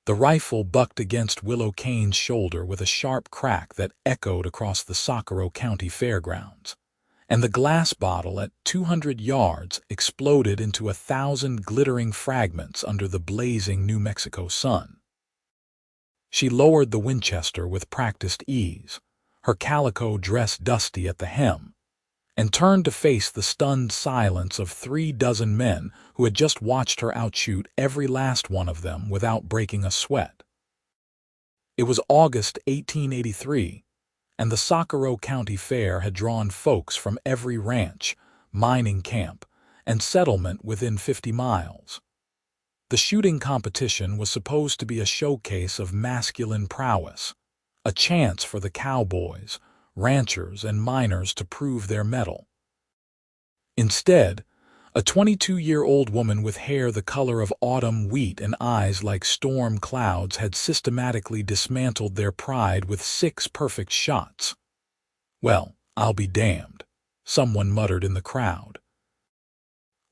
The rifle bucked against Willow Kane's shoulder with a sharp crack that echoed across the Socorro County fairgrounds, and the glass bottle at 200 yards exploded into 1,000 glittering fragments under the blazing New Mexico sun. She lowered the Winchester with practiced ease, her calico dress dusty at the hem, and turned to face the stunned silence of 36 men who had just watched her outshoot every last one of them without breaking a sweat. It was August 1883, and the Socorro County Fair had drawn folks from every ranch, mining camp, and settlement within 50 miles. The shooting competition was supposed to be a showcase of masculine prowess, a chance for the cowboys, ranchers, and miners to prove their mettle. Instead, a 22-year-old woman with hair the color of autumn wheat and eyes like storm clouds had systematically dismantled their pride with 6 perfect shots. "Well, I'll be damned," someone muttered in the crowd.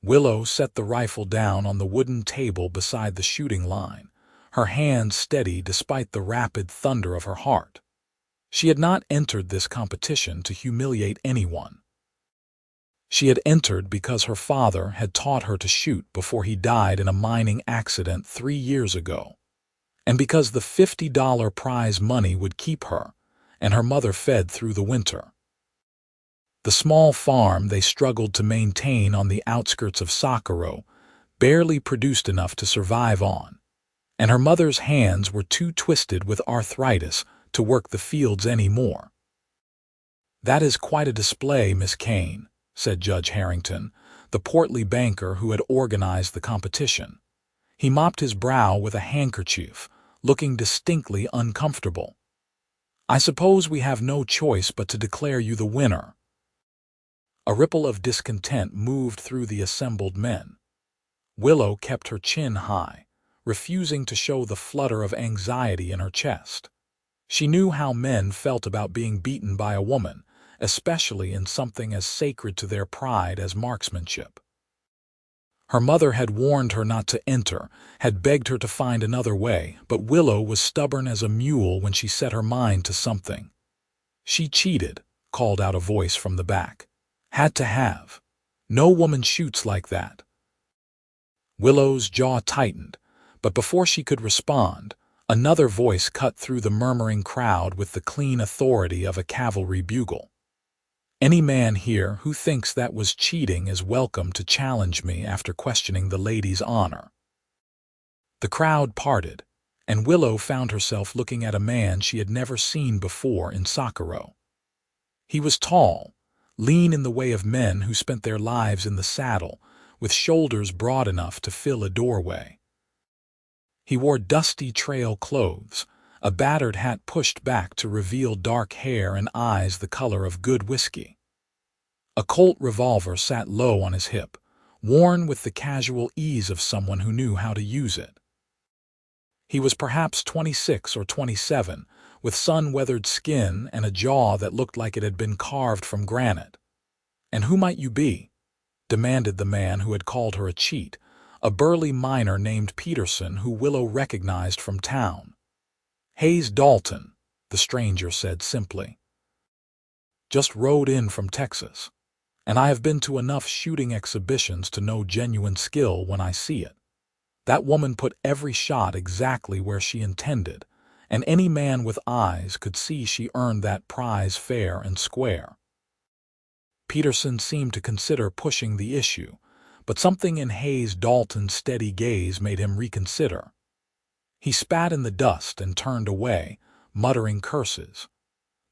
Willow set the rifle down on the wooden table beside the shooting line, her hands steady despite the rapid thunder of her heart. She had not entered this competition to humiliate anyone. She had entered because her father had taught her to shoot before he died in a mining accident 3 years ago, and because the $50 prize money would keep her and her mother fed through the winter. The small farm they struggled to maintain on the outskirts of Socorro barely produced enough to survive on, and her mother's hands were too twisted with arthritis to work the fields anymore. "That is quite a display, Miss Kane," said Judge Harrington, the portly banker who had organized the competition. He mopped his brow with a handkerchief, looking distinctly uncomfortable. "I suppose we have no choice but to declare you the winner." A ripple of discontent moved through the assembled men. Willow kept her chin high, refusing to show the flutter of anxiety in her chest. She knew how men felt about being beaten by a woman, especially in something as sacred to their pride as marksmanship. Her mother had warned her not to enter, had begged her to find another way, but Willow was stubborn as a mule when she set her mind to something. "She cheated," called out a voice from the back. "Had to have. No woman shoots like that." Willow's jaw tightened, but before she could respond, another voice cut through the murmuring crowd with the clean authority of a cavalry bugle. "Any man here who thinks that was cheating is welcome to challenge me after questioning the lady's honor." The crowd parted, and Willow found herself looking at a man she had never seen before in Socorro. He was tall, lean in the way of men who spent their lives in the saddle, with shoulders broad enough to fill a doorway. He wore dusty trail clothes, a battered hat pushed back to reveal dark hair and eyes the color of good whiskey. A Colt revolver sat low on his hip, worn with the casual ease of someone who knew how to use it. He was perhaps 26 or 27, with sun-weathered skin and a jaw that looked like it had been carved from granite. "And who might you be?" demanded the man who had called her a cheat, a burly miner named Peterson who Willow recognized from town. "Hayes Dalton," the stranger said simply. "Just rode in from Texas, and I have been to enough shooting exhibitions to know genuine skill when I see it. That woman put every shot exactly where she intended, and any man with eyes could see she earned that prize fair and square." Peterson seemed to consider pushing the issue, but something in Hayes Dalton's steady gaze made him reconsider. He spat in the dust and turned away, muttering curses.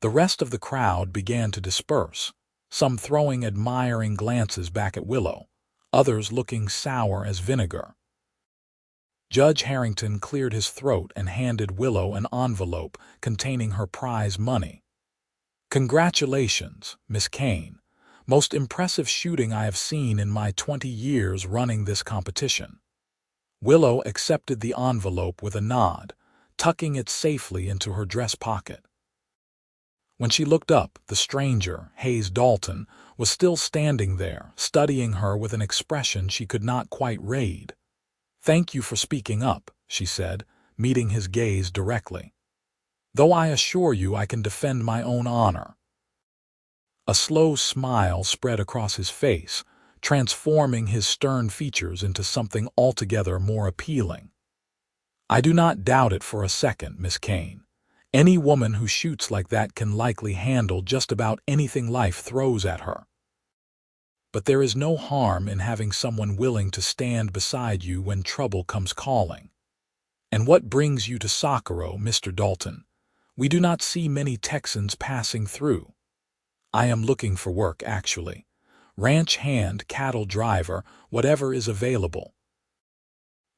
The rest of the crowd began to disperse, some throwing admiring glances back at Willow, others looking sour as vinegar. Judge Harrington cleared his throat and handed Willow an envelope containing her prize money. "Congratulations, Miss Kane. Most impressive shooting I have seen in my 20 years running this competition." Willow accepted the envelope with a nod, tucking it safely into her dress pocket. When she looked up, the stranger, Hayes Dalton, was still standing there, studying her with an expression she could not quite read. "Thank you for speaking up," she said, meeting his gaze directly. "Though I assure you I can defend my own honor." A slow smile spread across his face, transforming his stern features into something altogether more appealing. "I do not doubt it for a second, Miss Kane. Any woman who shoots like that can likely handle just about anything life throws at her. But there is no harm in having someone willing to stand beside you when trouble comes calling. And what brings you to Socorro, Mr. Dalton? We do not see many Texans passing through." "I am looking for work, actually. Ranch hand, cattle driver, whatever is available.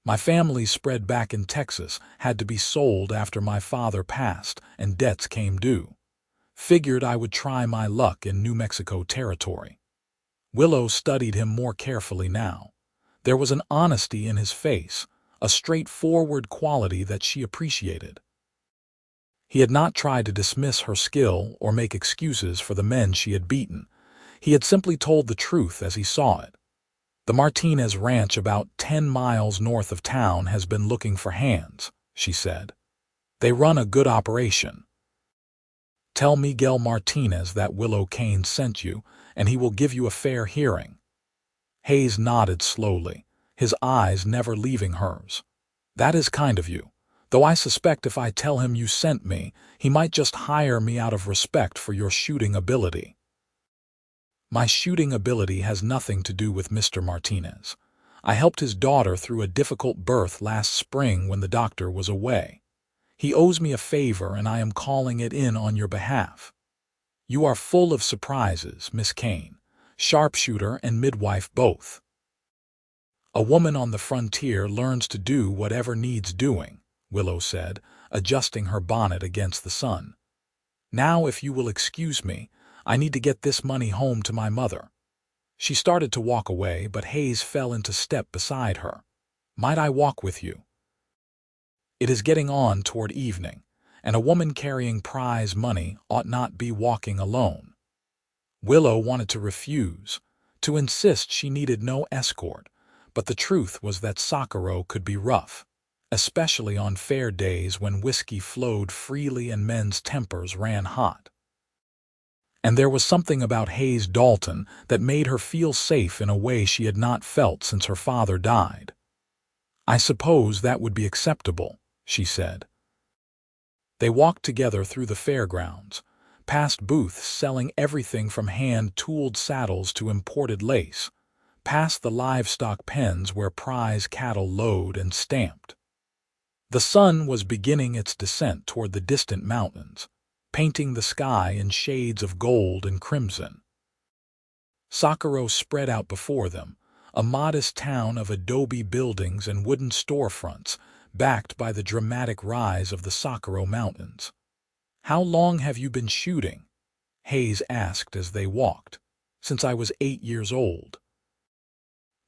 My family spread back in Texas, had to be sold after my father passed and debts came due. Figured I would try my luck in New Mexico territory." Willow studied him more carefully now. There was an honesty in his face, a straightforward quality that she appreciated. He had not tried to dismiss her skill or make excuses for the men she had beaten. He had simply told the truth as he saw it. "The Martinez Ranch about 10 miles north of town has been looking for hands," she said. "They run a good operation. Tell Miguel Martinez that Willow Kane sent you, and he will give you a fair hearing." Hayes nodded slowly, his eyes never leaving hers. "That is kind of you, though I suspect if I tell him you sent me, he might just hire me out of respect for your shooting ability." "My shooting ability has nothing to do with Mr. Martinez. I helped his daughter through a difficult birth last spring when the doctor was away. He owes me a favor and I am calling it in on your behalf." "You are full of surprises, Miss Kane. Sharpshooter and midwife both." "A woman on the frontier learns to do whatever needs doing," Willow said, adjusting her bonnet against the sun. "Now, if you will excuse me, I need to get this money home to my mother." She started to walk away, but Hayes fell into step beside her. "Might I walk with you? It is getting on toward evening, and a woman carrying prize money ought not be walking alone." Willow wanted to refuse, to insist she needed no escort, but the truth was that Socorro could be rough, especially on fair days when whiskey flowed freely and men's tempers ran hot. And there was something about Hayes Dalton that made her feel safe in a way she had not felt since her father died. "I suppose that would be acceptable," she said. They walked together through the fairgrounds, past booths selling everything from hand-tooled saddles to imported lace, past the livestock pens where prize cattle lowed and stamped. The sun was beginning its descent toward the distant mountains, painting the sky in shades of gold and crimson. Socorro spread out before them, a modest town of adobe buildings and wooden storefronts, backed by the dramatic rise of the Socorro Mountains. "How long have you been shooting?" Hayes asked as they walked. "Since I was 8 years old.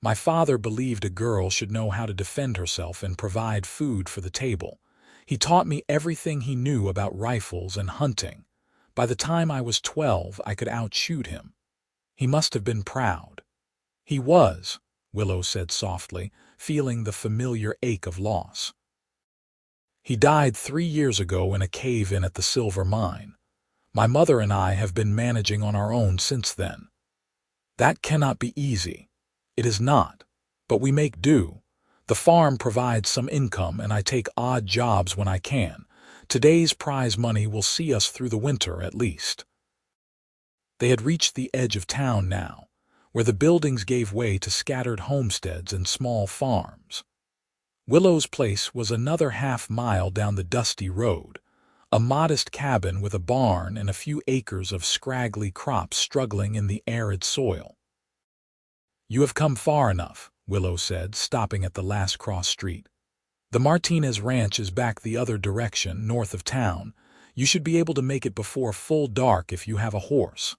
My father believed a girl should know how to defend herself and provide food for the table. He taught me everything he knew about rifles and hunting. By the time I was 12, I could outshoot him. He must have been proud." "He was," Willow said softly, feeling the familiar ache of loss. "He died 3 years ago in a cave-in at the silver mine. My mother and I have been managing on our own since then. That cannot be easy. It is not. But we make do. The farm provides some income and I take odd jobs when I can. Today's prize money will see us through the winter at least." They had reached the edge of town now, where the buildings gave way to scattered homesteads and small farms. Willow's place was another half-mile down the dusty road, a modest cabin with a barn and a few acres of scraggly crops struggling in the arid soil. "You have come far enough," Willow said, stopping at the last cross street. "The Martinez Ranch is back the other direction, north of town. You should be able to make it before full dark if you have a horse."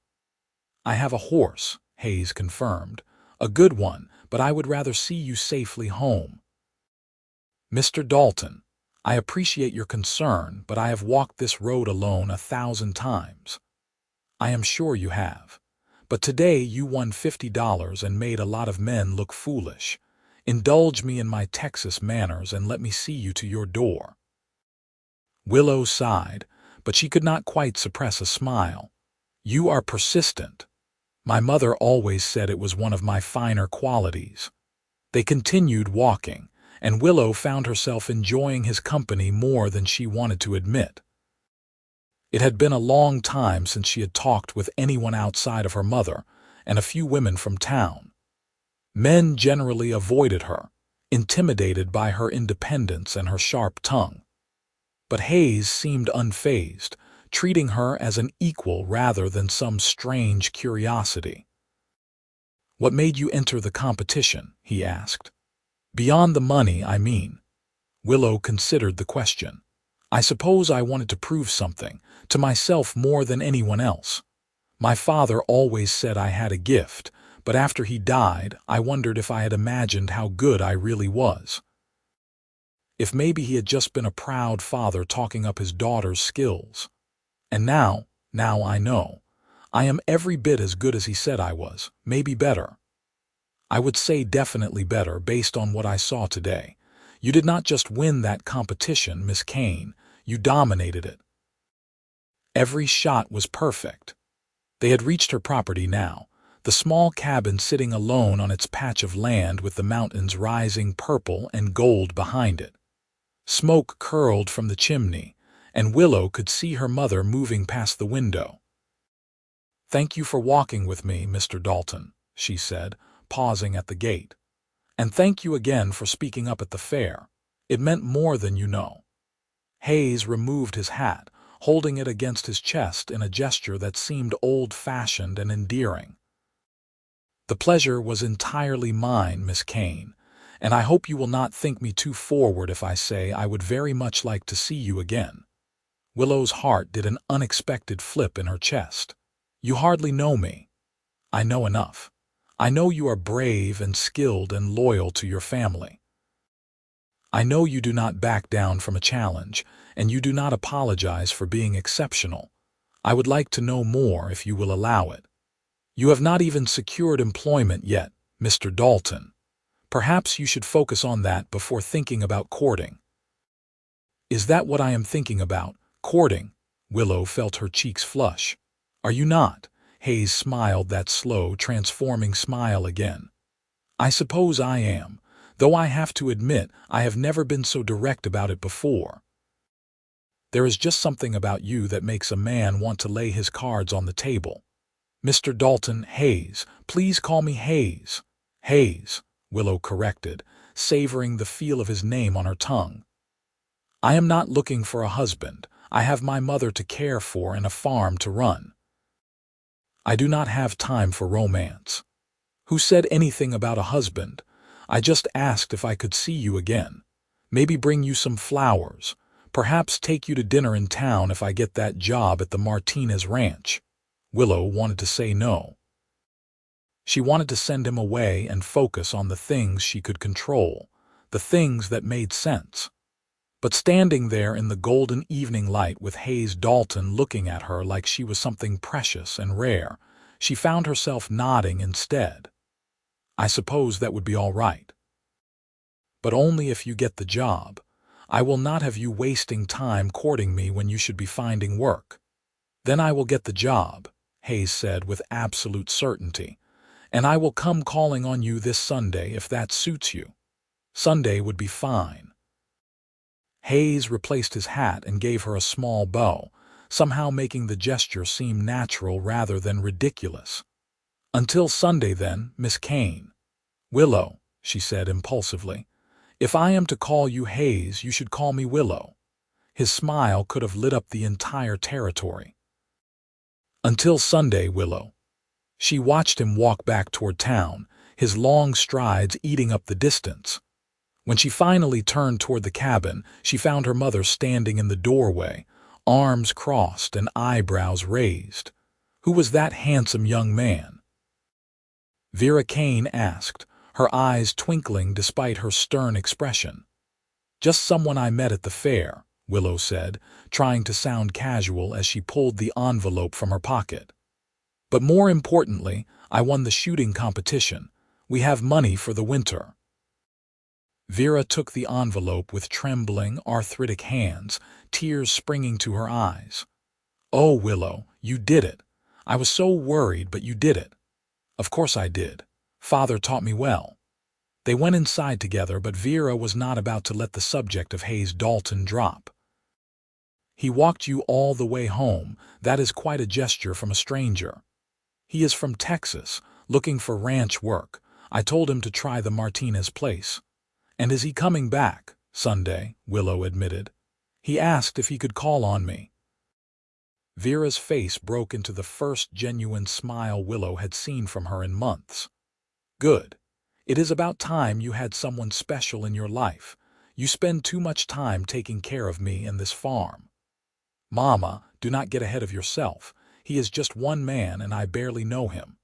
"I have a horse," Hayes confirmed. "A good one, but I would rather see you safely home." "Mr. Dalton, I appreciate your concern, but I have walked this road alone 1,000 times." "I am sure you have. But today you won $50 and made a lot of men look foolish. Indulge me in my Texas manners and let me see you to your door." Willow sighed, but she could not quite suppress a smile. You are persistent. My mother always said it was one of my finer qualities. They continued walking, and Willow found herself enjoying his company more than she wanted to admit. It had been a long time since she had talked with anyone outside of her mother and a few women from town. Men generally avoided her, intimidated by her independence and her sharp tongue. But Hayes seemed unfazed, treating her as an equal rather than some strange curiosity. What made you enter the competition? He asked. Beyond the money, I mean. Willow considered the question. I suppose I wanted to prove something, to myself more than anyone else. My father always said I had a gift, but after he died, I wondered if I had imagined how good I really was. If maybe he had just been a proud father talking up his daughter's skills. And now I know. I am every bit as good as he said I was, maybe better. I would say definitely better based on what I saw today. You did not just win that competition, Miss Kane, you dominated it. Every shot was perfect. They had reached her property now, the small cabin sitting alone on its patch of land with the mountains rising purple and gold behind it. Smoke curled from the chimney, and Willow could see her mother moving past the window. Thank you for walking with me, Mr. Dalton, she said, pausing at the gate. And thank you again for speaking up at the fair. It meant more than you know. Hayes removed his hat, holding it against his chest in a gesture that seemed old-fashioned and endearing. The pleasure was entirely mine, Miss Kane, and I hope you will not think me too forward if I say I would very much like to see you again. Willow's heart did an unexpected flip in her chest. You hardly know me. I know enough. I know you are brave and skilled and loyal to your family. I know you do not back down from a challenge, and you do not apologize for being exceptional. I would like to know more if you will allow it. You have not even secured employment yet, Mr. Dalton. Perhaps you should focus on that before thinking about courting. Is that what I am thinking about, courting? Willow felt her cheeks flush. Are you not? Hayes smiled that slow, transforming smile again. I suppose I am, though I have to admit I have never been so direct about it before. There is just something about you that makes a man want to lay his cards on the table. Mr. Dalton, Hayes, please call me Hayes. Hayes, Willow corrected, savoring the feel of his name on her tongue. I am not looking for a husband. I have my mother to care for and a farm to run. I do not have time for romance. Who said anything about a husband? I just asked if I could see you again. Maybe bring you some flowers. Perhaps take you to dinner in town if I get that job at the Martinez Ranch. Willow wanted to say no. She wanted to send him away and focus on the things she could control, the things that made sense. But standing there in the golden evening light with Hayes Dalton looking at her like she was something precious and rare, she found herself nodding instead. I suppose that would be all right. But only if you get the job. I will not have you wasting time courting me when you should be finding work. Then I will get the job, Hayes said with absolute certainty, and I will come calling on you this Sunday if that suits you. Sunday would be fine. Hayes replaced his hat and gave her a small bow, somehow making the gesture seem natural rather than ridiculous. Until Sunday then, Miss Kane. Willow, she said impulsively. If I am to call you Hayes, you should call me Willow. His smile could have lit up the entire territory. Until Sunday, Willow. She watched him walk back toward town, his long strides eating up the distance. When she finally turned toward the cabin, she found her mother standing in the doorway, arms crossed and eyebrows raised. Who was that handsome young man? Vera Kane asked, her eyes twinkling despite her stern expression. Just someone I met at the fair, Willow said, trying to sound casual as she pulled the envelope from her pocket. But more importantly, I won the shooting competition. We have money for the winter. Vera took the envelope with trembling, arthritic hands, tears springing to her eyes. "Oh, Willow, you did it. I was so worried, but you did it." "Of course I did. Father taught me well." They went inside together, but Vera was not about to let the subject of Hayes Dalton drop. "He walked you all the way home. That is quite a gesture from a stranger. He is from Texas, looking for ranch work. I told him to try the Martinez place." "And is he coming back?" "Sunday," Willow admitted. "He asked if he could call on me." Vera's face broke into the first genuine smile Willow had seen from her in months. "Good. It is about time you had someone special in your life. You spend too much time taking care of me and this farm." "Mama, do not get ahead of yourself. He is just one man and I barely know him."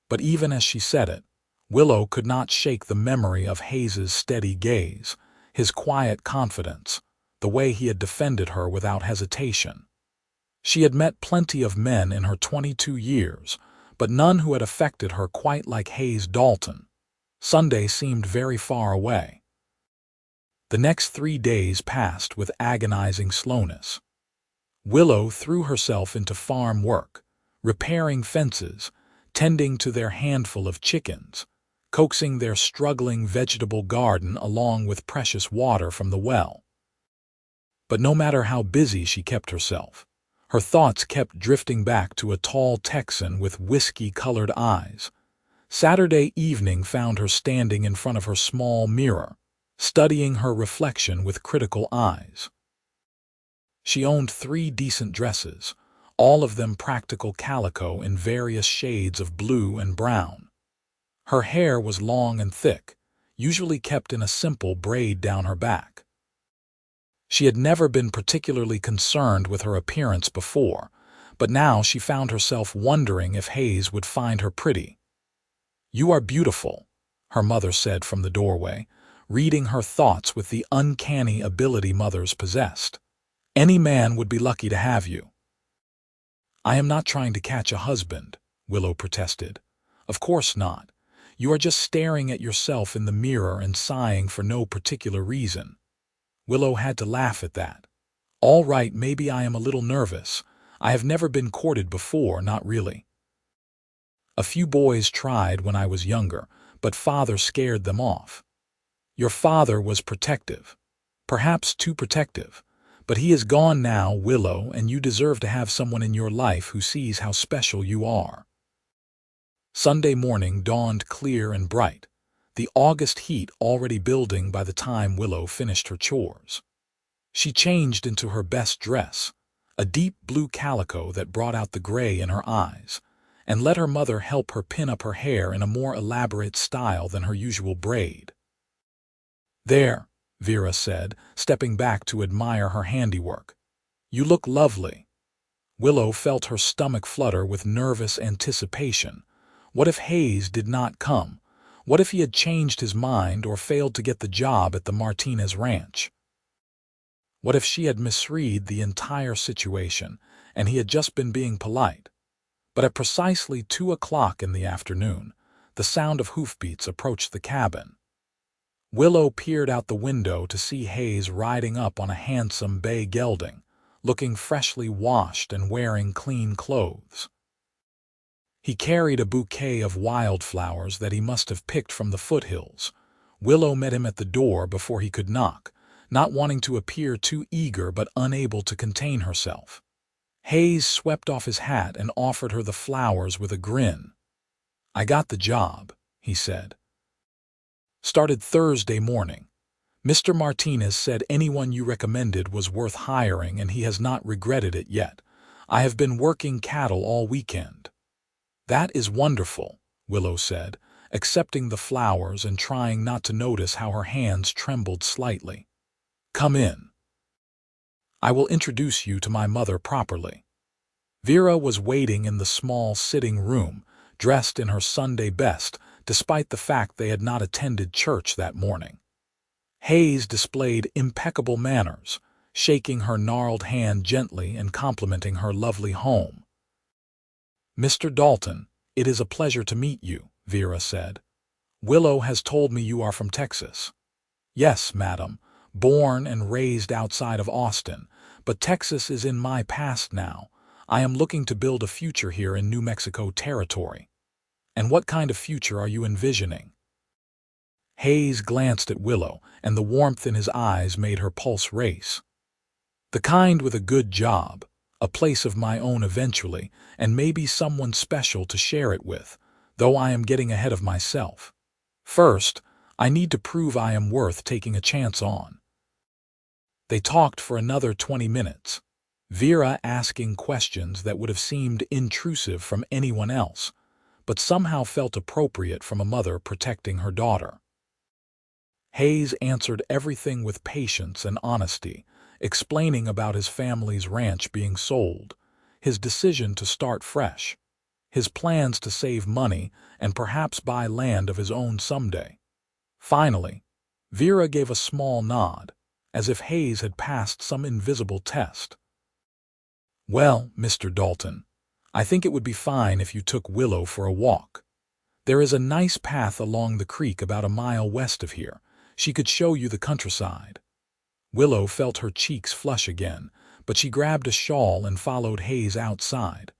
But even as she said it, Willow could not shake the memory of Hayes's steady gaze, his quiet confidence, the way he had defended her without hesitation. She had met plenty of men in her 22 years, but none who had affected her quite like Hayes Dalton. Sunday seemed very far away. The next 3 days passed with agonizing slowness. Willow threw herself into farm work, repairing fences, tending to their handful of chickens, coaxing their struggling vegetable garden along with precious water from the well. But no matter how busy she kept herself, her thoughts kept drifting back to a tall Texan with whiskey-colored eyes. Saturday evening found her standing in front of her small mirror, studying her reflection with critical eyes. She owned 3 decent dresses, all of them practical calico in various shades of blue and brown. Her hair was long and thick, usually kept in a simple braid down her back. She had never been particularly concerned with her appearance before, but now she found herself wondering if Hayes would find her pretty. "You are beautiful," her mother said from the doorway, reading her thoughts with the uncanny ability mothers possessed. "Any man would be lucky to have you." "I am not trying to catch a husband," Willow protested. "Of course not. You are just staring at yourself in the mirror and sighing for no particular reason." Willow had to laugh at that. "All right, maybe I am a little nervous. I have never been courted before, not really. A few boys tried when I was younger, but father scared them off." "Your father was protective. Perhaps too protective. But he is gone now, Willow, and you deserve to have someone in your life who sees how special you are." Sunday morning dawned clear and bright, the August heat already building by the time Willow finished her chores. She changed into her best dress, a deep blue calico that brought out the gray in her eyes, and let her mother help her pin up her hair in a more elaborate style than her usual braid. "There," Vera said, stepping back to admire her handiwork. "You look lovely." Willow felt her stomach flutter with nervous anticipation. What if Hayes did not come? What if he had changed his mind or failed to get the job at the Martinez ranch? What if she had misread the entire situation and he had just been being polite? But at precisely 2 o'clock in the afternoon, the sound of hoofbeats approached the cabin. Willow peered out the window to see Hayes riding up on a handsome bay gelding, looking freshly washed and wearing clean clothes. He carried a bouquet of wildflowers that he must have picked from the foothills. Willow met him at the door before he could knock, not wanting to appear too eager but unable to contain herself. Hayes swept off his hat and offered her the flowers with a grin. "I got the job," he said. "Started Thursday morning. Mr. Martinez said anyone you recommended was worth hiring and he has not regretted it yet. I have been working cattle all weekend." "That is wonderful," Willow said, accepting the flowers and trying not to notice how her hands trembled slightly. "Come in. I will introduce you to my mother properly." Vera was waiting in the small sitting room, dressed in her Sunday best, despite the fact they had not attended church that morning. Hayes displayed impeccable manners, shaking her gnarled hand gently and complimenting her lovely home. "Mr. Dalton, it is a pleasure to meet you," Vera said. "Willow has told me you are from Texas." Yes, madam, born and raised outside of Austin, but Texas is in my past now. I am looking to build a future here in New Mexico territory. And what kind of future are you envisioning? Hayes glanced at Willow, and the warmth in his eyes made her pulse race. The kind with a good job, a place of my own eventually, and maybe someone special to share it with, though I am getting ahead of myself. First, I need to prove I am worth taking a chance on. They talked for another 20 minutes, Vera asking questions that would have seemed intrusive from anyone else, but somehow felt appropriate from a mother protecting her daughter. Hayes answered everything with patience and honesty, explaining about his family's ranch being sold, his decision to start fresh, his plans to save money and perhaps buy land of his own someday. Finally, Vera gave a small nod, as if Hayes had passed some invisible test. Well, Mr. Dalton, I think it would be fine if you took Willow for a walk. There is a nice path along the creek about a mile west of here. She could show you the countryside. Willow felt her cheeks flush again, but she grabbed a shawl and followed Hayes outside.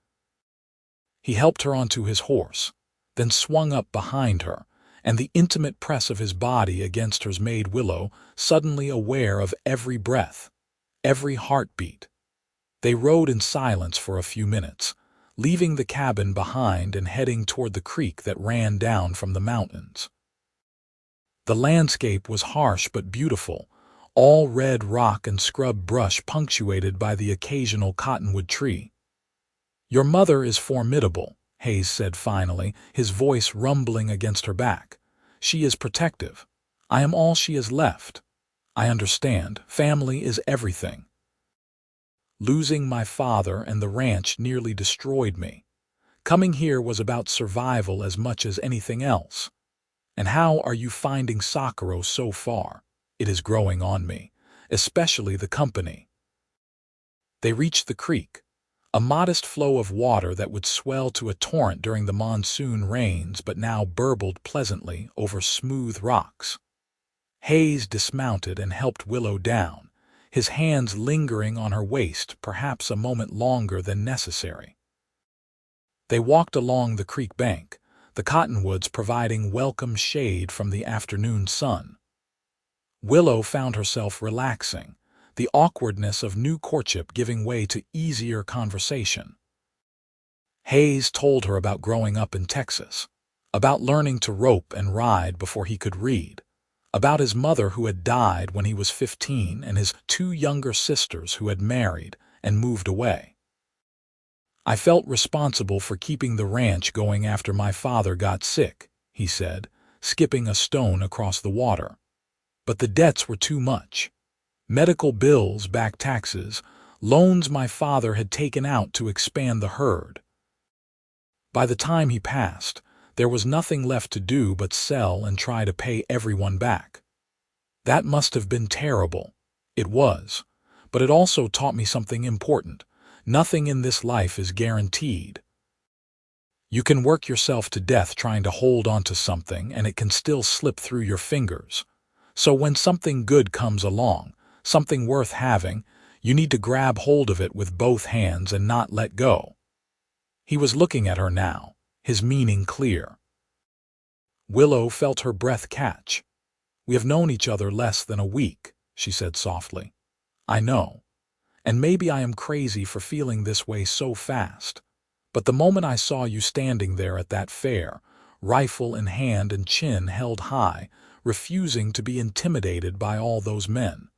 He helped her onto his horse, then swung up behind her, and the intimate press of his body against hers made Willow suddenly aware of every breath, every heartbeat. They rode in silence for a few minutes, leaving the cabin behind and heading toward the creek that ran down from the mountains. The landscape was harsh but beautiful, all red rock and scrub brush punctuated by the occasional cottonwood tree. "Your mother is formidable," Hayes said finally, his voice rumbling against her back. "She is protective. I am all she has left. I understand. Family is everything. Losing my father and the ranch nearly destroyed me. Coming here was about survival as much as anything else. And how are you finding Socorro so far? It is growing on me, especially the company." They reached the creek, a modest flow of water that would swell to a torrent during the monsoon rains but now burbled pleasantly over smooth rocks. Hayes dismounted and helped Willow down, his hands lingering on her waist perhaps a moment longer than necessary. They walked along the creek bank, the cottonwoods providing welcome shade from the afternoon sun. Willow found herself relaxing, the awkwardness of new courtship giving way to easier conversation. Hayes told her about growing up in Texas, about learning to rope and ride before he could read, about his mother who had died when he was 15 and his 2 younger sisters who had married and moved away. "I felt responsible for keeping the ranch going after my father got sick," he said, skipping a stone across the water. "But the debts were too much. Medical bills, back taxes, loans my father had taken out to expand the herd. By the time he passed, there was nothing left to do but sell and try to pay everyone back. That must have been terrible. It was. But it also taught me something important. Nothing in this life is guaranteed. You can work yourself to death trying to hold on to something and it can still slip through your fingers. So when something good comes along, something worth having, you need to grab hold of it with both hands and not let go." He was looking at her now, his meaning clear. Willow felt her breath catch. "We have known each other less than a week," she said softly. "I know. And maybe I am crazy for feeling this way so fast. But the moment I saw you standing there at that fair, rifle in hand and chin held high, refusing to be intimidated by all those men,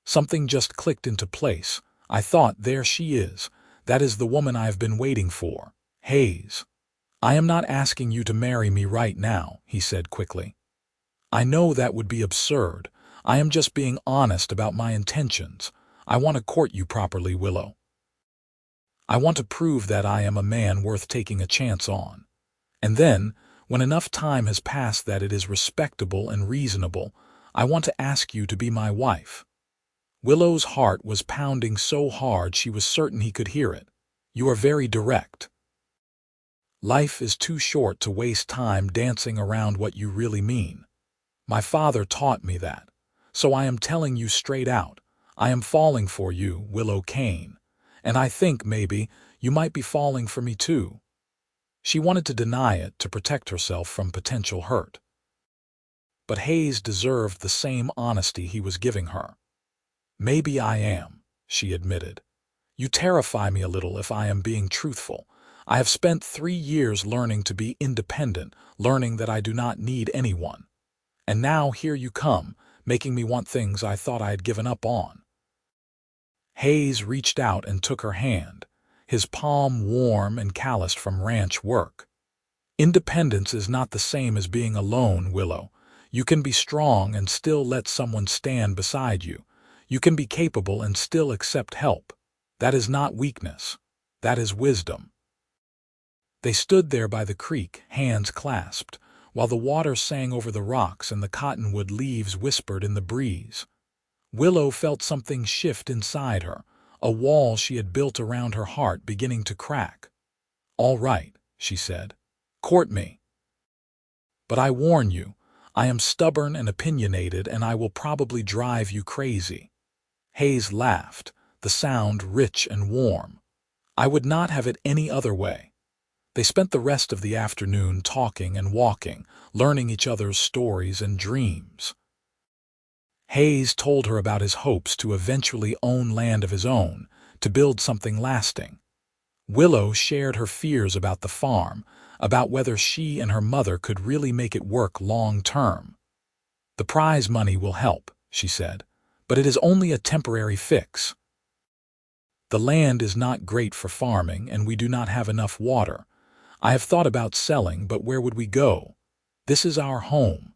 something just clicked into place. I thought, there she is. That is the woman I have been waiting for. Hayes. I am not asking you to marry me right now," he said quickly. "I know that would be absurd. I am just being honest about my intentions. I want to court you properly, Willow. I want to prove that I am a man worth taking a chance on. And then, when enough time has passed that it is respectable and reasonable, I want to ask you to be my wife." Willow's heart was pounding so hard she was certain he could hear it. "You are very direct. Life is too short to waste time dancing around what you really mean. My father taught me that. So I am telling you straight out, I am falling for you, Willow Kane. And I think, maybe, you might be falling for me too. She wanted to deny it to protect herself from potential hurt. But Hayes deserved the same honesty he was giving her. Maybe I am, she admitted. You terrify me a little if I am being truthful. I have spent 3 years learning to be independent, learning that I do not need anyone. And now here you come, making me want things I thought I had given up on. Hayes reached out and took her hand, his palm warm and calloused from ranch work. Independence is not the same as being alone, Willow. You can be strong and still let someone stand beside you. You can be capable and still accept help. That is not weakness. That is wisdom. They stood there by the creek, hands clasped, while the water sang over the rocks and the cottonwood leaves whispered in the breeze. Willow felt something shift inside her, a wall she had built around her heart beginning to crack. "All right," she said. "Court me. But I warn you, I am stubborn and opinionated, and I will probably drive you crazy." Hayes laughed, the sound rich and warm. "I would not have it any other way." They spent the rest of the afternoon talking and walking, learning each other's stories and dreams. Hayes told her about his hopes to eventually own land of his own, to build something lasting. Willow shared her fears about the farm, about whether she and her mother could really make it work long term. "The prize money will help," she said, "but it is only a temporary fix. The land is not great for farming, and we do not have enough water. I have thought about selling, but where would we go? This is our home."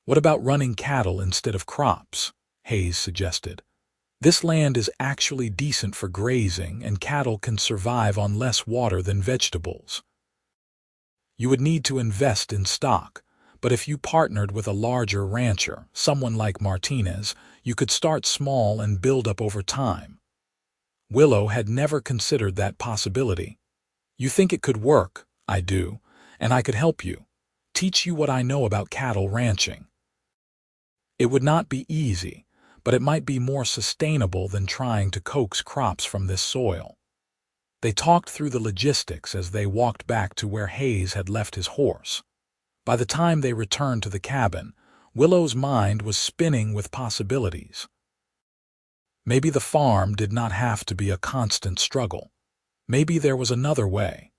"What about running cattle instead of crops?" Hayes suggested. "This land is actually decent for grazing, and cattle can survive on less water than vegetables. You would need to invest in stock, but if you partnered with a larger rancher, someone like Martinez, you could start small and build up over time." Willow had never considered that possibility. "You think it could work?" "I do, and I could help you, teach you what I know about cattle ranching. It would not be easy, but it might be more sustainable than trying to coax crops from this soil." They talked through the logistics as they walked back to where Hayes had left his horse. By the time they returned to the cabin, Willow's mind was spinning with possibilities. Maybe the farm did not have to be a constant struggle. Maybe there was another way.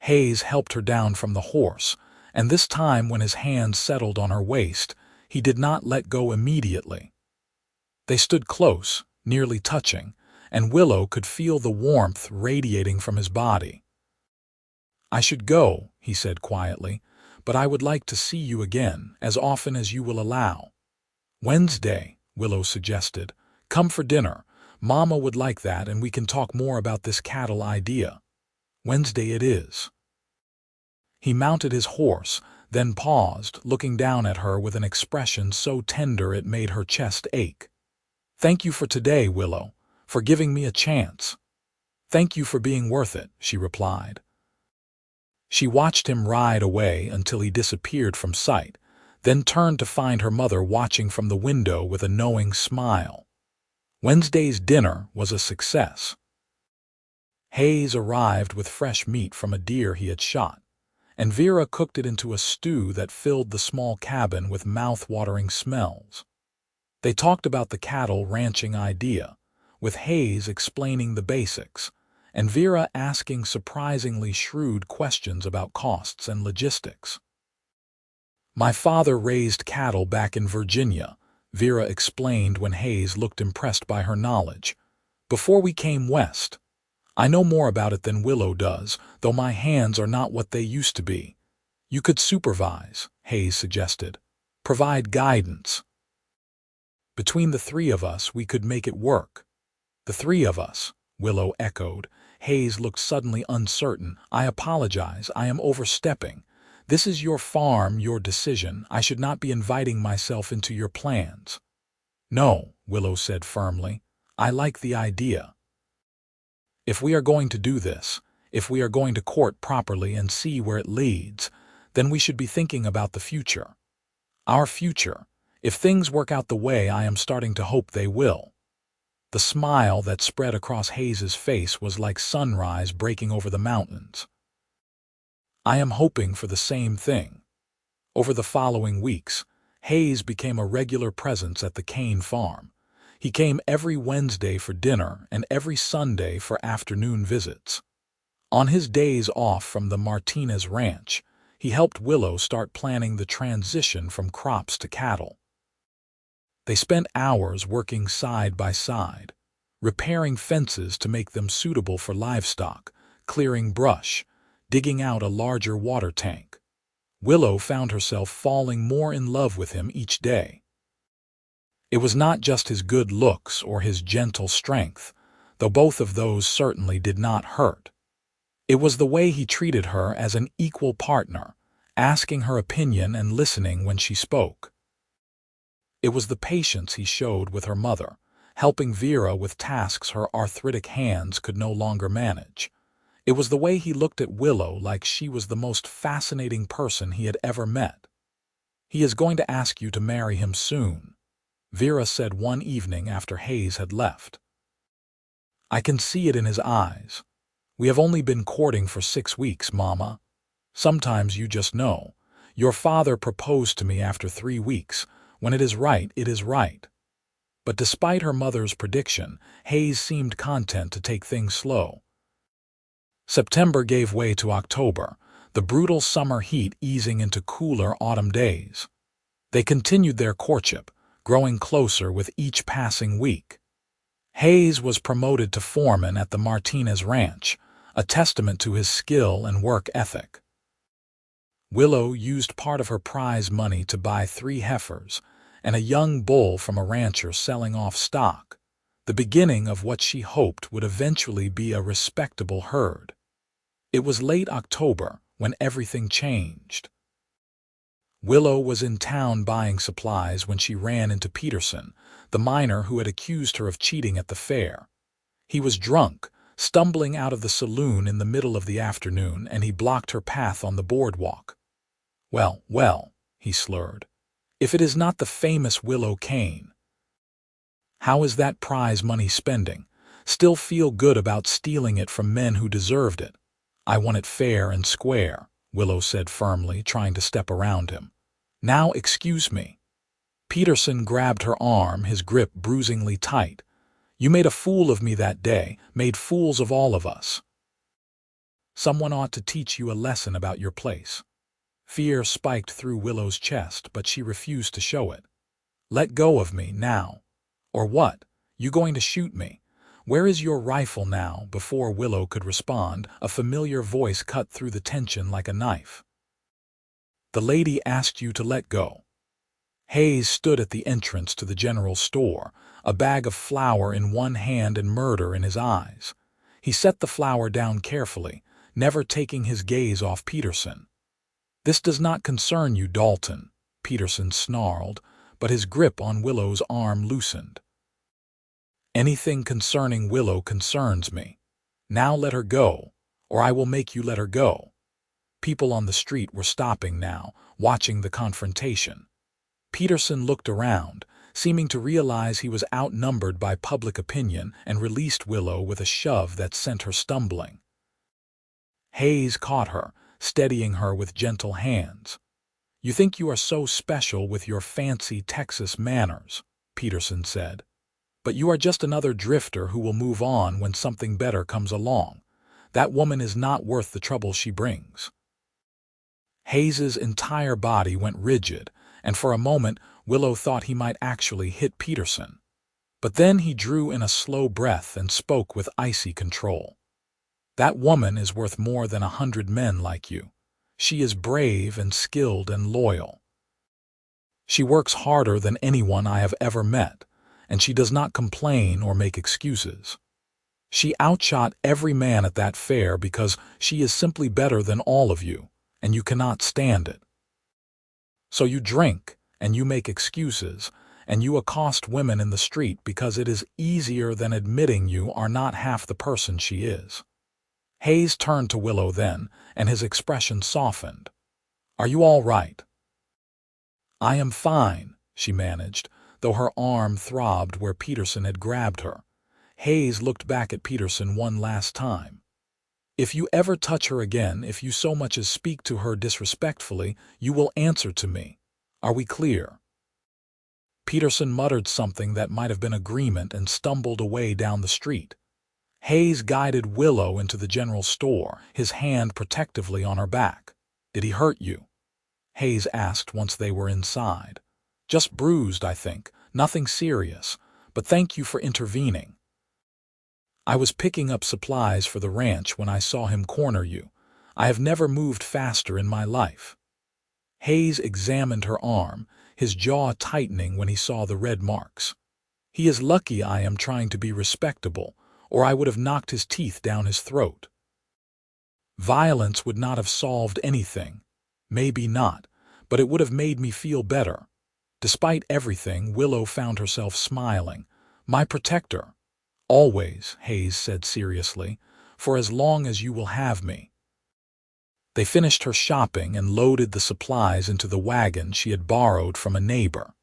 Hayes helped her down from the horse, and this time when his hands settled on her waist, he did not let go immediately. They stood close, nearly touching, and Willow could feel the warmth radiating from his body. "I should go," he said quietly, "but I would like to see you again, as often as you will allow." "Wednesday," Willow suggested. "Come for dinner. Mama would like that, and we can talk more about this cattle idea." "Wednesday it is." He mounted his horse, then paused, looking down at her with an expression so tender it made her chest ache. "Thank you for today, Willow, for giving me a chance." "Thank you for being worth it," she replied. She watched him ride away until he disappeared from sight, then turned to find her mother watching from the window with a knowing smile. Wednesday's dinner was a success. Hayes arrived with fresh meat from a deer he had shot, and Vera cooked it into a stew that filled the small cabin with mouth-watering smells. They talked about the cattle ranching idea, with Hayes explaining the basics, and Vera asking surprisingly shrewd questions about costs and logistics. "My father raised cattle back in Virginia," Vera explained when Hayes looked impressed by her knowledge. "Before we came west. I know more about it than Willow does, though my hands are not what they used to be." "You could supervise," Hayes suggested. "Provide guidance. Between the 3 of us, we could make it work." "The 3 of us," Willow echoed. Hayes looked suddenly uncertain. "I apologize. I am overstepping. This is your farm, your decision. I should not be inviting myself into your plans." "No," Willow said firmly. "I like the idea. If we are going to do this, if we are going to court properly and see where it leads, then we should be thinking about the future. Our future, if things work out the way I am starting to hope they will." The smile that spread across Hayes's face was like sunrise breaking over the mountains. "I am hoping for the same thing." Over the following weeks, Hayes became a regular presence at the Kane farm. He came every Wednesday for dinner and every Sunday for afternoon visits. On his days off from the Martinez ranch, he helped Willow start planning the transition from crops to cattle. They spent hours working side by side, repairing fences to make them suitable for livestock, clearing brush, digging out a larger water tank. Willow found herself falling more in love with him each day. It was not just his good looks or his gentle strength, though both of those certainly did not hurt. It was the way he treated her as an equal partner, asking her opinion and listening when she spoke. It was the patience he showed with her mother, helping Vera with tasks her arthritic hands could no longer manage. It was the way he looked at Willow like she was the most fascinating person he had ever met. "He is going to ask you to marry him soon," Vera said one evening after Hayes had left. "I can see it in his eyes. We have only been courting for 6 weeks, Mama. Sometimes you just know. Your father proposed to me after 3 weeks. When it is right, it is right." But despite her mother's prediction, Hayes seemed content to take things slow. September gave way to October, the brutal summer heat easing into cooler autumn days. They continued their courtship, growing closer with each passing week. Hayes was promoted to foreman at the Martinez ranch, a testament to his skill and work ethic. Willow used part of her prize money to buy 3 heifers and a young bull from a rancher selling off stock, the beginning of what she hoped would eventually be a respectable herd. It was late October when everything changed. Willow was in town buying supplies when she ran into Peterson, the miner who had accused her of cheating at the fair. He was drunk, stumbling out of the saloon in the middle of the afternoon, and he blocked her path on the boardwalk. Well, he slurred. "If it is not the famous Willow Kane. How is that prize money spending? Still feel good about stealing it from men who deserved it?" "I want it fair and square," Willow said firmly, trying to step around him. "Now excuse me." Peterson grabbed her arm, his grip bruisingly tight. "You made a fool of me that day, made fools of all of us. Someone ought to teach you a lesson about your place." Fear spiked through Willow's chest, but she refused to show it. "Let go of me, now." "Or what? You going to shoot me? Where is your rifle now?" Before Willow could respond, a familiar voice cut through the tension like a knife. "The lady asked you to let go." Hayes stood at the entrance to the general store, a bag of flour in one hand and murder in his eyes. He set the flour down carefully, never taking his gaze off Peterson. "This does not concern you, Dalton," Peterson snarled, but his grip on Willow's arm loosened. "Anything concerning Willow concerns me. Now let her go, or I will make you let her go." People on the street were stopping now, watching the confrontation. Peterson looked around, seeming to realize he was outnumbered by public opinion, and released Willow with a shove that sent her stumbling. Hayes caught her, steadying her with gentle hands. "You think you are so special with your fancy Texas manners," Peterson said. "But you are just another drifter who will move on when something better comes along. That woman is not worth the trouble she brings." Hayes's entire body went rigid, and for a moment Willow thought he might actually hit Peterson. But then he drew in a slow breath and spoke with icy control. "That woman is worth more than 100 men like you. She is brave and skilled and loyal. She works harder than anyone I have ever met, and she does not complain or make excuses. She outshot every man at that fair because she is simply better than all of you, and you cannot stand it. So you drink, and you make excuses, and you accost women in the street because it is easier than admitting you are not half the person she is." Hayes turned to Willow then, and his expression softened. "Are you all right?" "I am fine," she managed, though her arm throbbed where Peterson had grabbed her. Hayes looked back at Peterson one last time. "If you ever touch her again, if you so much as speak to her disrespectfully, you will answer to me. Are we clear?" Peterson muttered something that might have been agreement and stumbled away down the street. Hayes guided Willow into the general store, his hand protectively on her back. "Did he hurt you?" Hayes asked once they were inside. "Just bruised, I think. Nothing serious. But thank you for intervening. I was picking up supplies for the ranch when I saw him corner you. I have never moved faster in my life." Hayes examined her arm, his jaw tightening when he saw the red marks. "He is lucky I am trying to be respectable, or I would have knocked his teeth down his throat." Violence would not have solved anything. Maybe not, but it would have made me feel better. Despite everything, Willow found herself smiling. "My protector." "Always," Hayes said seriously, "for as long as you will have me." They finished her shopping and loaded the supplies into the wagon she had borrowed from a neighbor.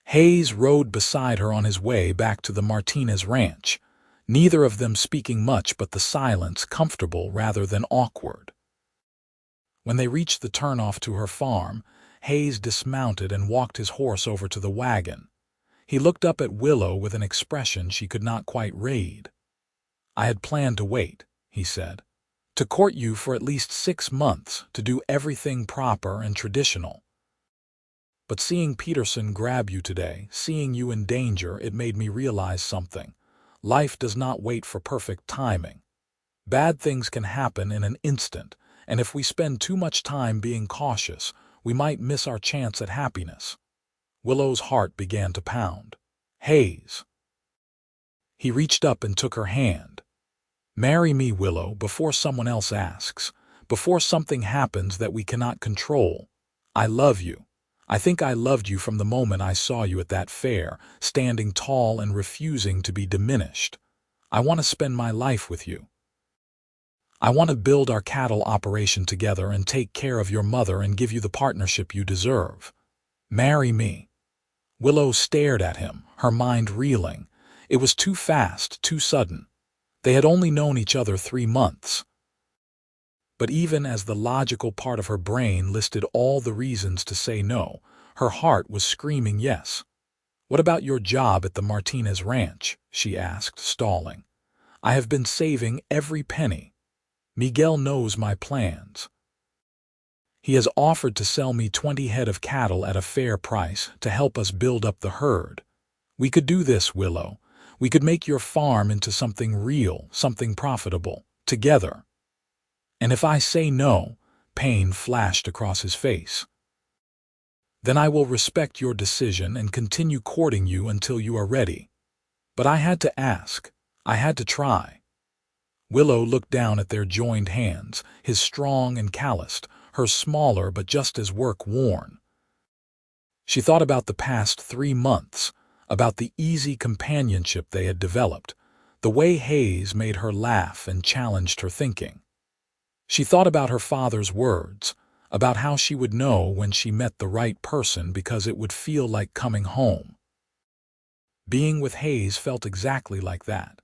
Hayes rode beside her on his way back to the Martinez ranch, neither of them speaking much but the silence comfortable rather than awkward. When they reached the turnoff to her farm, Hayes dismounted and walked his horse over to the wagon. He looked up at Willow with an expression she could not quite read. "I had planned to wait," he said. "To court you for at least 6 months, to do everything proper and traditional. But seeing Peterson grab you today, seeing you in danger, it made me realize something. Life does not wait for perfect timing. Bad things can happen in an instant, and if we spend too much time being cautious, we might miss our chance at happiness." Willow's heart began to pound. "Hayes." He reached up and took her hand. "Marry me, Willow, before someone else asks, before something happens that we cannot control. I love you. I think I loved you from the moment I saw you at that fair, standing tall and refusing to be diminished. I want to spend my life with you. I want to build our cattle operation together and take care of your mother and give you the partnership you deserve. Marry me." Willow stared at him, her mind reeling. It was too fast, too sudden. They had only known each other 3 months. But even as the logical part of her brain listed all the reasons to say no, her heart was screaming yes. "What about your job at the Martinez ranch?" she asked, stalling. "I have been saving every penny. Miguel knows my plans. He has offered to sell me 20 head of cattle at a fair price to help us build up the herd. We could do this, Willow. We could make your farm into something real, something profitable, together." "And if I say no," pain flashed across his face, "then I will respect your decision and continue courting you until you are ready. But I had to ask. I had to try." Willow looked down at their joined hands, his strong and calloused, hers smaller but just as work-worn. She thought about the past 3 months, about the easy companionship they had developed, the way Hayes made her laugh and challenged her thinking. She thought about her father's words, about how she would know when she met the right person because it would feel like coming home. Being with Hayes felt exactly like that.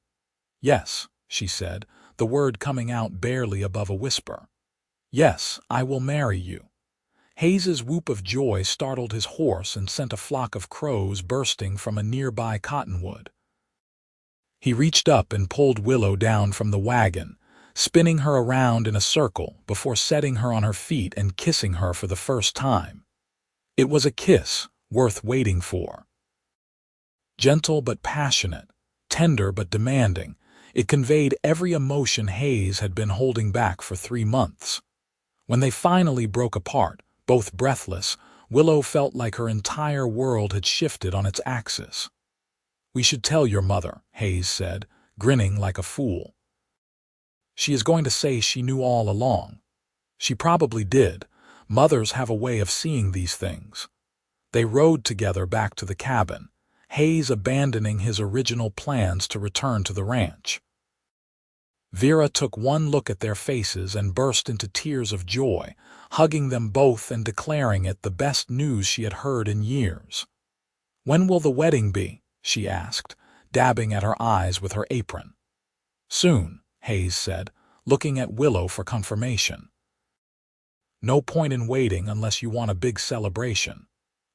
"Yes," she said, the word coming out barely above a whisper. "Yes, I will marry you." Hayes's whoop of joy startled his horse and sent a flock of crows bursting from a nearby cottonwood. He reached up and pulled Willow down from the wagon, spinning her around in a circle before setting her on her feet and kissing her for the first time. It was a kiss worth waiting for. Gentle but passionate, tender but demanding, it conveyed every emotion Hayes had been holding back for 3 months. When they finally broke apart, both breathless, Willow felt like her entire world had shifted on its axis. "We should tell your mother," Hayes said, grinning like a fool. "She is going to say she knew all along." She probably did. Mothers have a way of seeing these things. They rode together back to the cabin, Hayes abandoning his original plans to return to the ranch. Vera took one look at their faces and burst into tears of joy, hugging them both and declaring it the best news she had heard in years. "When will the wedding be?" she asked, dabbing at her eyes with her apron. "Soon," Hayes said, looking at Willow for confirmation. "No point in waiting unless you want a big celebration."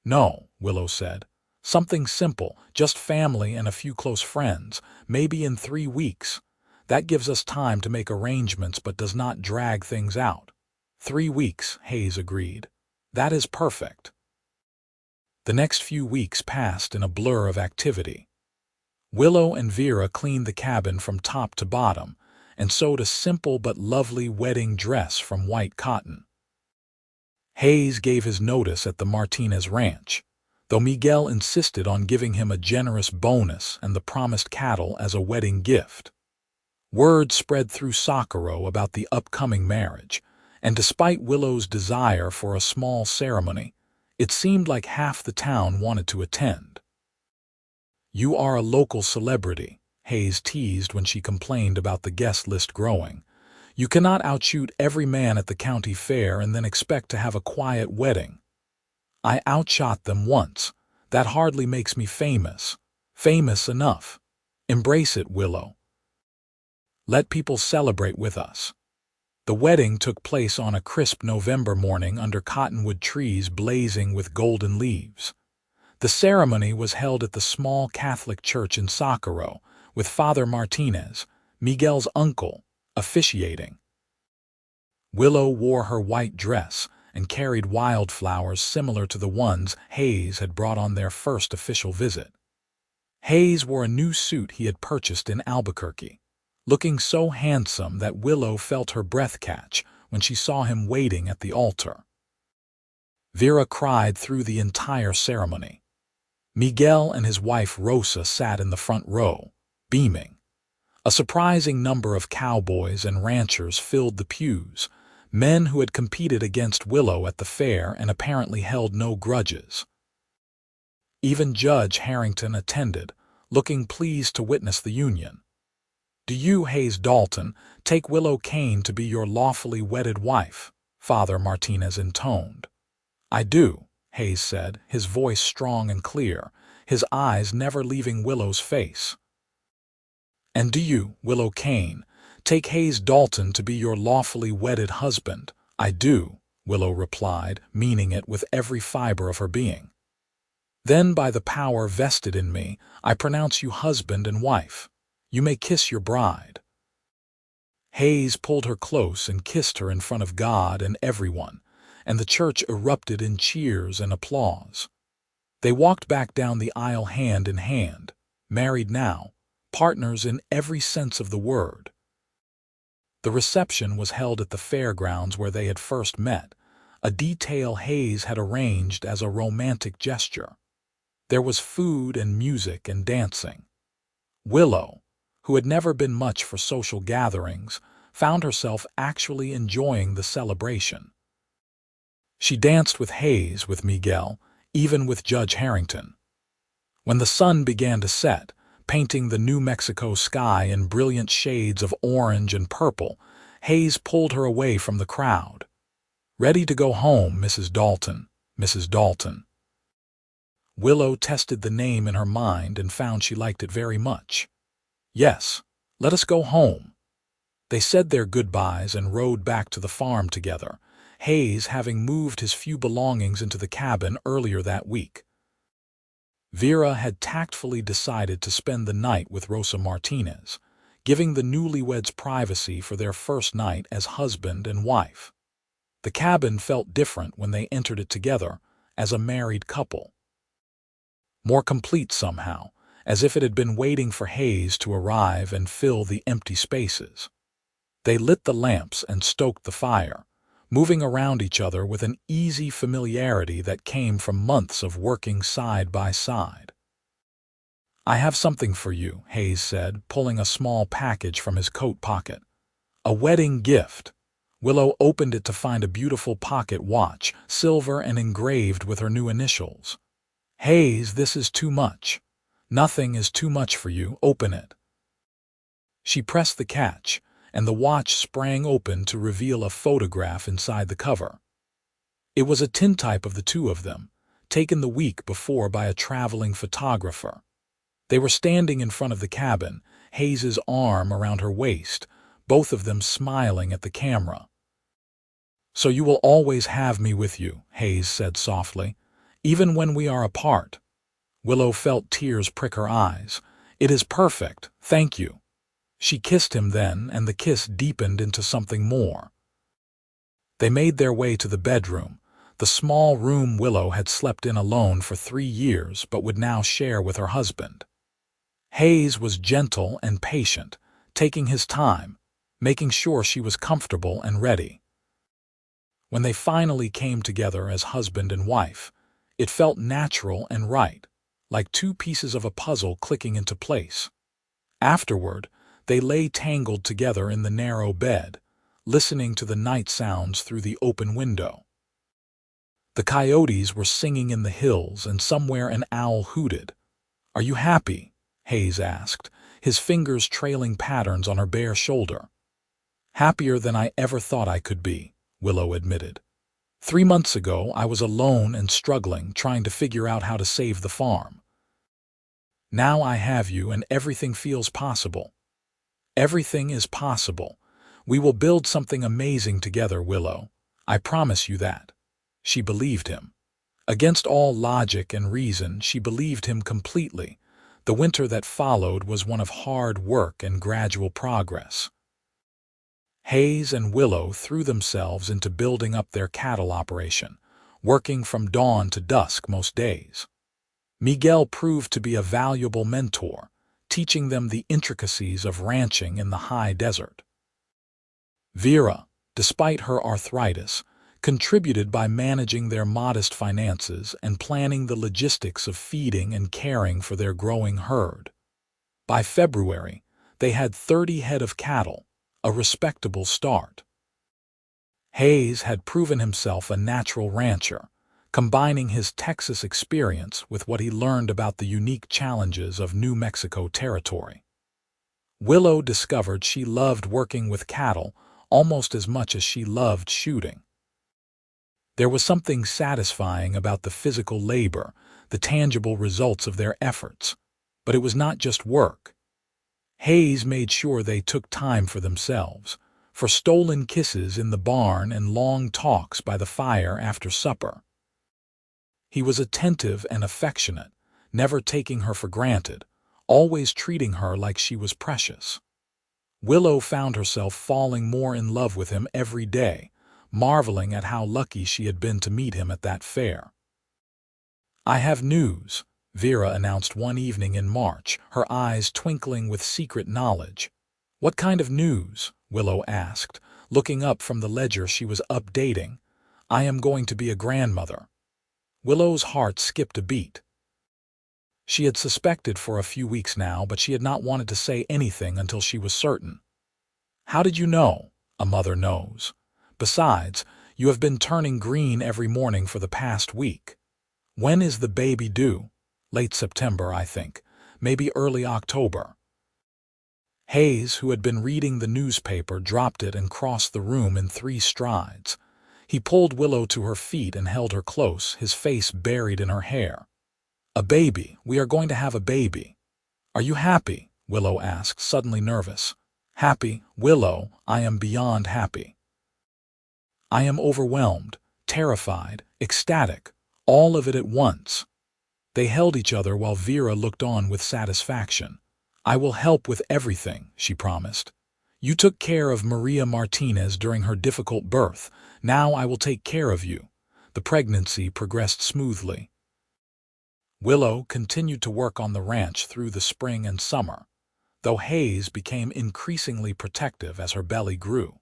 "No," Willow said. "Something simple, just family and a few close friends, maybe in 3 weeks. That gives us time to make arrangements but does not drag things out." 3 weeks, Hayes agreed. "That is perfect." The next few weeks passed in a blur of activity. Willow and Vera cleaned the cabin from top to bottom and sewed a simple but lovely wedding dress from white cotton. Hayes gave his notice at the Martinez ranch, though Miguel insisted on giving him a generous bonus and the promised cattle as a wedding gift. Word spread through Socorro about the upcoming marriage, and despite Willow's desire for a small ceremony, it seemed like half the town wanted to attend. "You are a local celebrity," Hayes teased when she complained about the guest list growing. "You cannot outshoot every man at the county fair and then expect to have a quiet wedding." "I outshot them once. That hardly makes me famous. Famous enough. Embrace it, Willow. Let people celebrate with us." The wedding took place on a crisp November morning under cottonwood trees blazing with golden leaves. The ceremony was held at the small Catholic church in Socorro, with Father Martinez, Miguel's uncle, officiating. Willow wore her white dress and carried wildflowers similar to the ones Hayes had brought on their first official visit. Hayes wore a new suit he had purchased in Albuquerque, looking so handsome that Willow felt her breath catch when she saw him waiting at the altar. Vera cried through the entire ceremony. Miguel and his wife Rosa sat in the front row, beaming. A surprising number of cowboys and ranchers filled the pews, men who had competed against Willow at the fair and apparently held no grudges. Even Judge Harrington attended, looking pleased to witness the union. "Do you, Hayes Dalton, take Willow Kane to be your lawfully wedded wife?" Father Martinez intoned. "I do," Hayes said, his voice strong and clear, his eyes never leaving Willow's face. "And do you, Willow Kane, take Hayes Dalton to be your lawfully wedded husband?" "I do," Willow replied, meaning it with every fiber of her being. "Then by the power vested in me, I pronounce you husband and wife. You may kiss your bride." Hayes pulled her close and kissed her in front of God and everyone, and the church erupted in cheers and applause. They walked back down the aisle hand in hand, married now, partners in every sense of the word. The reception was held at the fairgrounds where they had first met, a detail Hayes had arranged as a romantic gesture. There was food and music and dancing. Willow, who had never been much for social gatherings, found herself actually enjoying the celebration. She danced with Hayes, with Miguel, even with Judge Harrington. When the sun began to set, painting the New Mexico sky in brilliant shades of orange and purple, Hayes pulled her away from the crowd. "Ready to go home, Mrs. Dalton, Mrs. Dalton." Willow tested the name in her mind and found she liked it very much. "Yes, let us go home." They said their goodbyes and rode back to the farm together, Hayes having moved his few belongings into the cabin earlier that week. Vera had tactfully decided to spend the night with Rosa Martinez, giving the newlyweds privacy for their first night as husband and wife. The cabin felt different when they entered it together as a married couple. More complete somehow, as if it had been waiting for Hayes to arrive and fill the empty spaces. They lit the lamps and stoked the fire, moving around each other with an easy familiarity that came from months of working side by side. "I have something for you," Hayes said, pulling a small package from his coat pocket. "A wedding gift." Willow opened it to find a beautiful pocket watch, silver and engraved with her new initials. "Hayes, this is too much." "Nothing is too much for you. Open it." She pressed the catch, and the watch sprang open to reveal a photograph inside the cover. It was a tintype of the two of them, taken the week before by a traveling photographer. They were standing in front of the cabin, Hayes's arm around her waist, both of them smiling at the camera. "So you will always have me with you," Hayes said softly, "even when we are apart." Willow felt tears prick her eyes. "It is perfect, thank you." She kissed him then, and the kiss deepened into something more. They made their way to the bedroom, the small room Willow had slept in alone for 3 years but would now share with her husband. Hayes was gentle and patient, taking his time, making sure she was comfortable and ready. When they finally came together as husband and wife, it felt natural and right, like two pieces of a puzzle clicking into place. Afterward, they lay tangled together in the narrow bed, listening to the night sounds through the open window. The coyotes were singing in the hills, and somewhere an owl hooted. "Are you happy?" Hayes asked, his fingers trailing patterns on her bare shoulder. "Happier than I ever thought I could be," Willow admitted. 3 months ago, I was alone and struggling, trying to figure out how to save the farm. Now I have you, and everything feels possible." "Everything is possible. We will build something amazing together, Willow. I promise you that." She believed him. Against all logic and reason, she believed him completely. The winter that followed was one of hard work and gradual progress. Hayes and Willow threw themselves into building up their cattle operation, working from dawn to dusk most days. Miguel proved to be a valuable mentor, teaching them the intricacies of ranching in the high desert. Vera, despite her arthritis, contributed by managing their modest finances and planning the logistics of feeding and caring for their growing herd. By February, they had 30 head of cattle, a respectable start. Hayes had proven himself a natural rancher, combining his Texas experience with what he learned about the unique challenges of New Mexico territory. Willow discovered she loved working with cattle almost as much as she loved shooting. There was something satisfying about the physical labor, the tangible results of their efforts. But it was not just work. Hayes made sure they took time for themselves, for stolen kisses in the barn and long talks by the fire after supper. He was attentive and affectionate, never taking her for granted, always treating her like she was precious. Willow found herself falling more in love with him every day, marveling at how lucky she had been to meet him at that fair. "I have news," Vera announced one evening in March, her eyes twinkling with secret knowledge. "What kind of news?" Willow asked, looking up from the ledger she was updating. "I am going to be a grandmother." Willow's heart skipped a beat. She had suspected for a few weeks now, but she had not wanted to say anything until she was certain. "How did you know?" "A mother knows. Besides, you have been turning green every morning for the past week." "When is the baby due?" "Late September, I think. Maybe early October." Hayes, who had been reading the newspaper, dropped it and crossed the room in 3 strides. He pulled Willow to her feet and held her close, his face buried in her hair. "A baby. We are going to have a baby." "Are you happy?" Willow asked, suddenly nervous. "Happy? Willow, I am beyond happy. I am overwhelmed, terrified, ecstatic, all of it at once." They held each other while Vera looked on with satisfaction. "I will help with everything," she promised. "You took care of Maria Martinez during her difficult birth. Now I will take care of you." The pregnancy progressed smoothly. Willow continued to work on the ranch through the spring and summer, though Hayes became increasingly protective as her belly grew.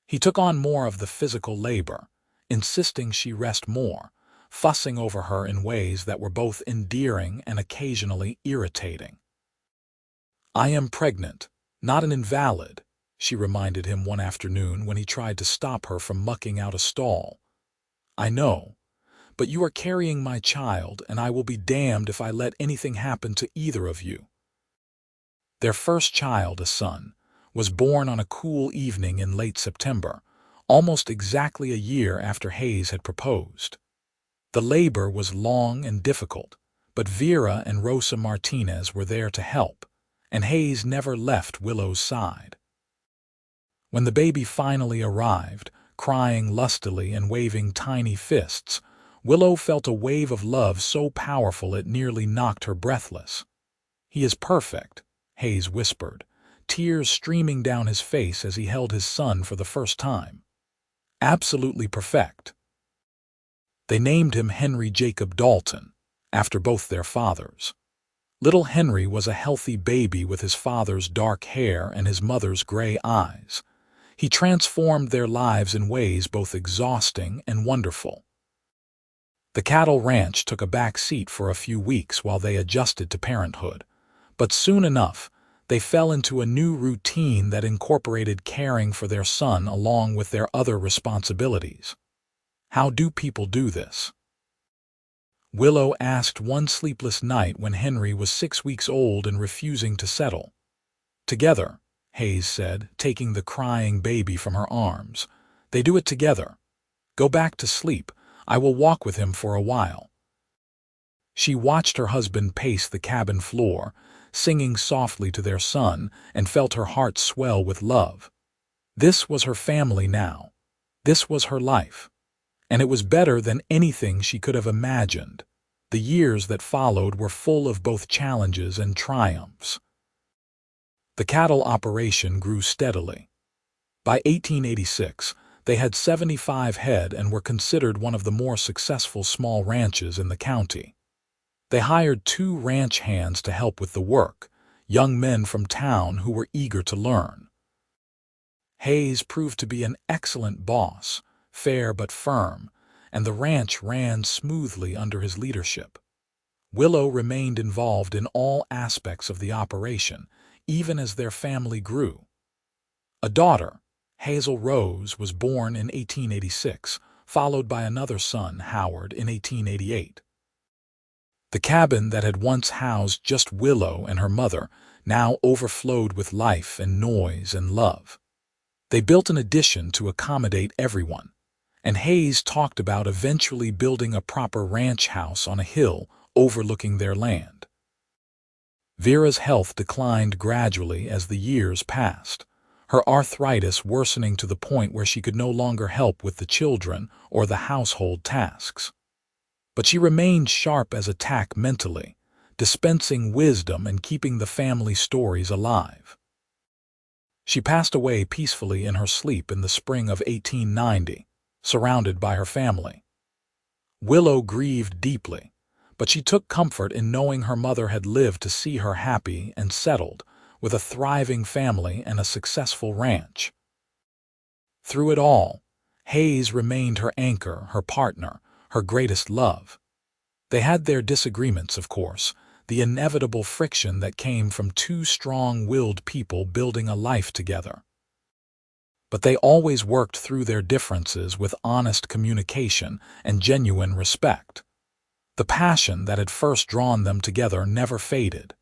He took on more of the physical labor, insisting she rest more, fussing over her in ways that were both endearing and occasionally irritating. "I am pregnant, not an invalid," she reminded him one afternoon when he tried to stop her from mucking out a stall. "I know, but you are carrying my child, and I will be damned if I let anything happen to either of you." Their first child, a son, was born on a cool evening in late September, almost exactly a year after Hayes had proposed. The labor was long and difficult, but Vera and Rosa Martinez were there to help, and Hayes never left Willow's side. When the baby finally arrived, crying lustily and waving tiny fists, Willow felt a wave of love so powerful it nearly knocked her breathless. "He is perfect," Hayes whispered, tears streaming down his face as he held his son for the first time. "Absolutely perfect." They named him Henry Jacob Dalton, after both their fathers. Little Henry was a healthy baby with his father's dark hair and his mother's gray eyes. He transformed their lives in ways both exhausting and wonderful. The cattle ranch took a back seat for a few weeks while they adjusted to parenthood, but soon enough, they fell into a new routine that incorporated caring for their son along with their other responsibilities. How do people do this? Willow asked one sleepless night when Henry was 6 weeks old and refusing to settle. "Together," Hayes said, taking the crying baby from her arms. "They do it together. Go back to sleep. I will walk with him for a while." She watched her husband pace the cabin floor, singing softly to their son, and felt her heart swell with love. This was her family now. This was her life. And it was better than anything she could have imagined. The years that followed were full of both challenges and triumphs. The cattle operation grew steadily. By 1886, they had 75 head and were considered one of the more successful small ranches in the county. They hired 2 ranch hands to help with the work, young men from town who were eager to learn. Hayes proved to be an excellent boss, fair but firm, and the ranch ran smoothly under his leadership. Willow remained involved in all aspects of the operation, even as their family grew. A daughter, Hazel Rose, was born in 1886, followed by another son, Howard, in 1888. The cabin that had once housed just Willow and her mother now overflowed with life and noise and love. They built an addition to accommodate everyone, and Hayes talked about eventually building a proper ranch house on a hill overlooking their land. Vera's health declined gradually as the years passed, her arthritis worsening to the point where she could no longer help with the children or the household tasks. But she remained sharp as a tack mentally, dispensing wisdom and keeping the family stories alive. She passed away peacefully in her sleep in the spring of 1890, surrounded by her family. Willow grieved deeply, but she took comfort in knowing her mother had lived to see her happy and settled, with a thriving family and a successful ranch. Through it all, Hayes remained her anchor, her partner, her greatest love. They had their disagreements, of course, the inevitable friction that came from 2 strong-willed people building a life together. But they always worked through their differences with honest communication and genuine respect. The passion that had first drawn them together never faded.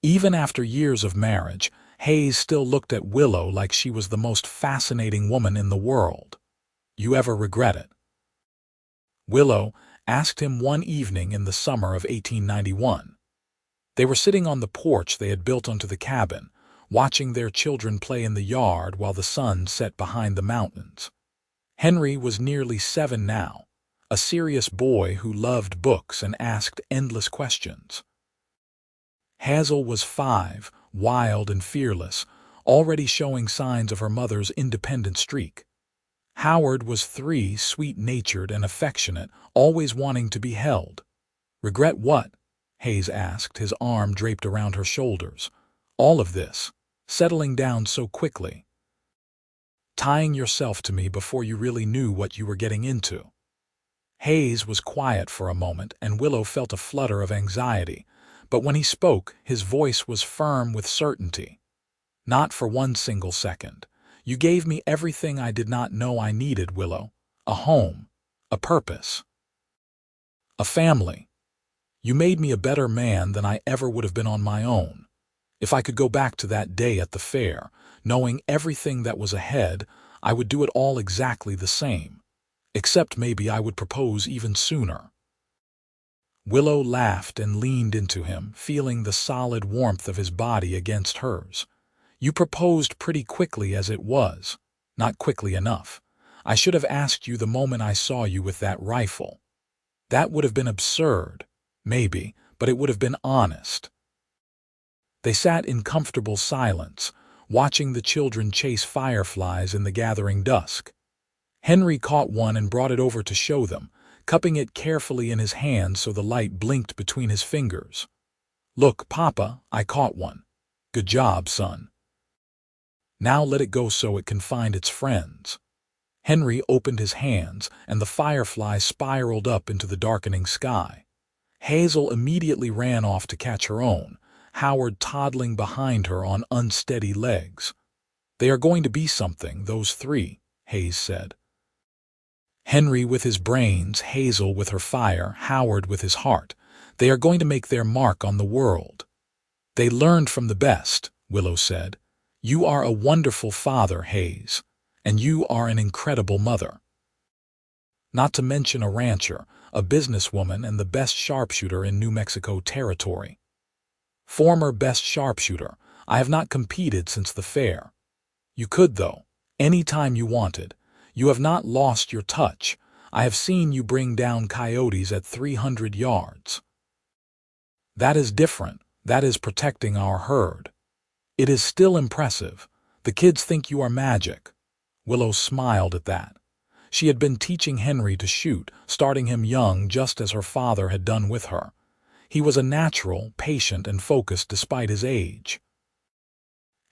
Even after years of marriage, Hayes still looked at Willow like she was the most fascinating woman in the world. "You ever regret it?" Willow asked him one evening in the summer of 1891. They were sitting on the porch they had built onto the cabin, watching their children play in the yard while the sun set behind the mountains. Henry was nearly 7 now, a serious boy who loved books and asked endless questions. Hazel was 5, wild and fearless, already showing signs of her mother's independent streak. Howard was 3, sweet-natured and affectionate, always wanting to be held. "Regret what?" Hayes asked, his arm draped around her shoulders. "All of this, settling down so quickly. Tying yourself to me before you really knew what you were getting into." Hayes was quiet for a moment, and Willow felt a flutter of anxiety, but when he spoke, his voice was firm with certainty. "Not for one single second. You gave me everything I did not know I needed, Willow. A home, a purpose, a family. You made me a better man than I ever would have been on my own. If I could go back to that day at the fair, knowing everything that was ahead, I would do it all exactly the same. Except maybe I would propose even sooner." Willow laughed and leaned into him, feeling the solid warmth of his body against hers. "You proposed pretty quickly as it was. Not quickly enough. I should have asked you the moment I saw you with that rifle. That would have been absurd, maybe, but it would have been honest." They sat in comfortable silence, watching the children chase fireflies in the gathering dusk. Henry caught one and brought it over to show them, cupping it carefully in his hand so the light blinked between his fingers. "Look, Papa, I caught one. Good job, son. Now let it go so it can find its friends." Henry opened his hands, and the firefly spiraled up into the darkening sky. Hazel immediately ran off to catch her own, Howard toddling behind her on unsteady legs. "They are going to be something, those three," Hayes said. "Henry with his brains, Hazel with her fire, Howard with his heart. They are going to make their mark on the world." "They learned from the best," Willow said. "You are a wonderful father, Hayes, and you are an incredible mother. Not to mention a rancher, a businesswoman, and the best sharpshooter in New Mexico territory." "Former best sharpshooter. I have not competed since the fair." "You could, though, any time you wanted. You have not lost your touch. I have seen you bring down coyotes at 300 yards. That is different. That is protecting our herd." "It is still impressive. The kids think you are magic." Willow smiled at that. She had been teaching Henry to shoot, starting him young just as her father had done with her. He was a natural, patient, and focused despite his age.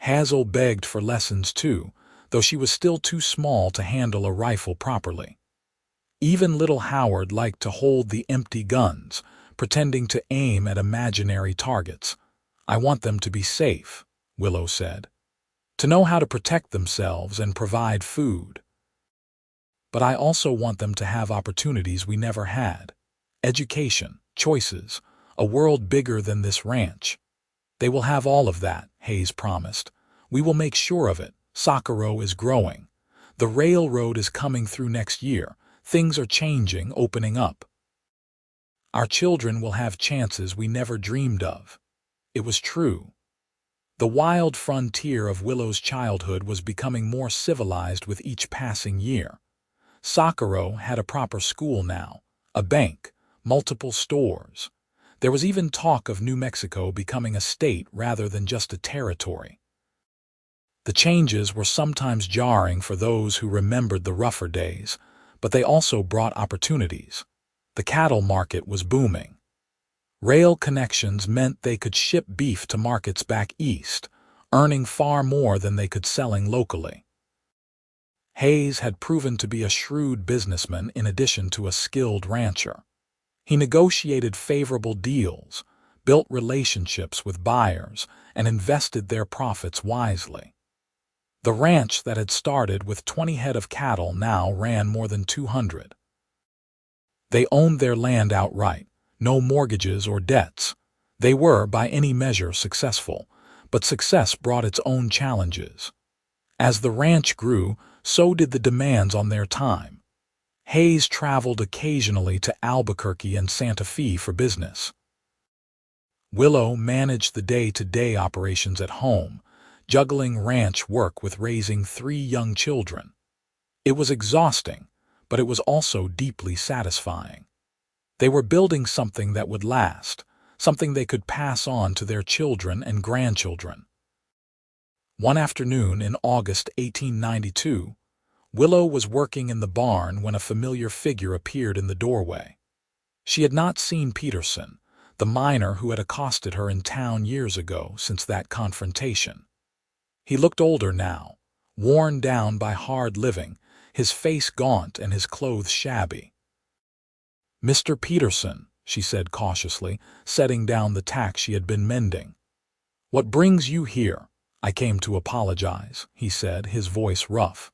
Hazel begged for lessons too, though she was still too small to handle a rifle properly. Even little Howard liked to hold the empty guns, pretending to aim at imaginary targets. "I want them to be safe," Willow said. "To know how to protect themselves and provide food. But I also want them to have opportunities we never had. Education, choices, a world bigger than this ranch." "They will have all of that," Hayes promised. "We will make sure of it. Socorro is growing. The railroad is coming through next year. Things are changing, opening up. Our children will have chances we never dreamed of." It was true. The wild frontier of Willow's childhood was becoming more civilized with each passing year. Socorro had a proper school now, a bank, multiple stores. There was even talk of New Mexico becoming a state rather than just a territory. The changes were sometimes jarring for those who remembered the rougher days, but they also brought opportunities. The cattle market was booming. Rail connections meant they could ship beef to markets back east, earning far more than they could selling locally. Hayes had proven to be a shrewd businessman in addition to a skilled rancher. He negotiated favorable deals, built relationships with buyers, and invested their profits wisely. The ranch that had started with 20 head of cattle now ran more than 200. They owned their land outright, no mortgages or debts. They were, by any measure, successful, but success brought its own challenges. As the ranch grew, so did the demands on their time. Hayes traveled occasionally to Albuquerque and Santa Fe for business. Willow managed the day-to-day operations at home, juggling ranch work with raising 3 young children. It was exhausting, but it was also deeply satisfying. They were building something that would last, something they could pass on to their children and grandchildren. One afternoon in August 1892, Willow was working in the barn when a familiar figure appeared in the doorway. She had not seen Peterson, the miner who had accosted her in town years ago, since that confrontation. He looked older now, worn down by hard living, his face gaunt and his clothes shabby. "Mr. Peterson," she said cautiously, setting down the tack she had been mending. "What brings you here?" "I came to apologize," he said, his voice rough.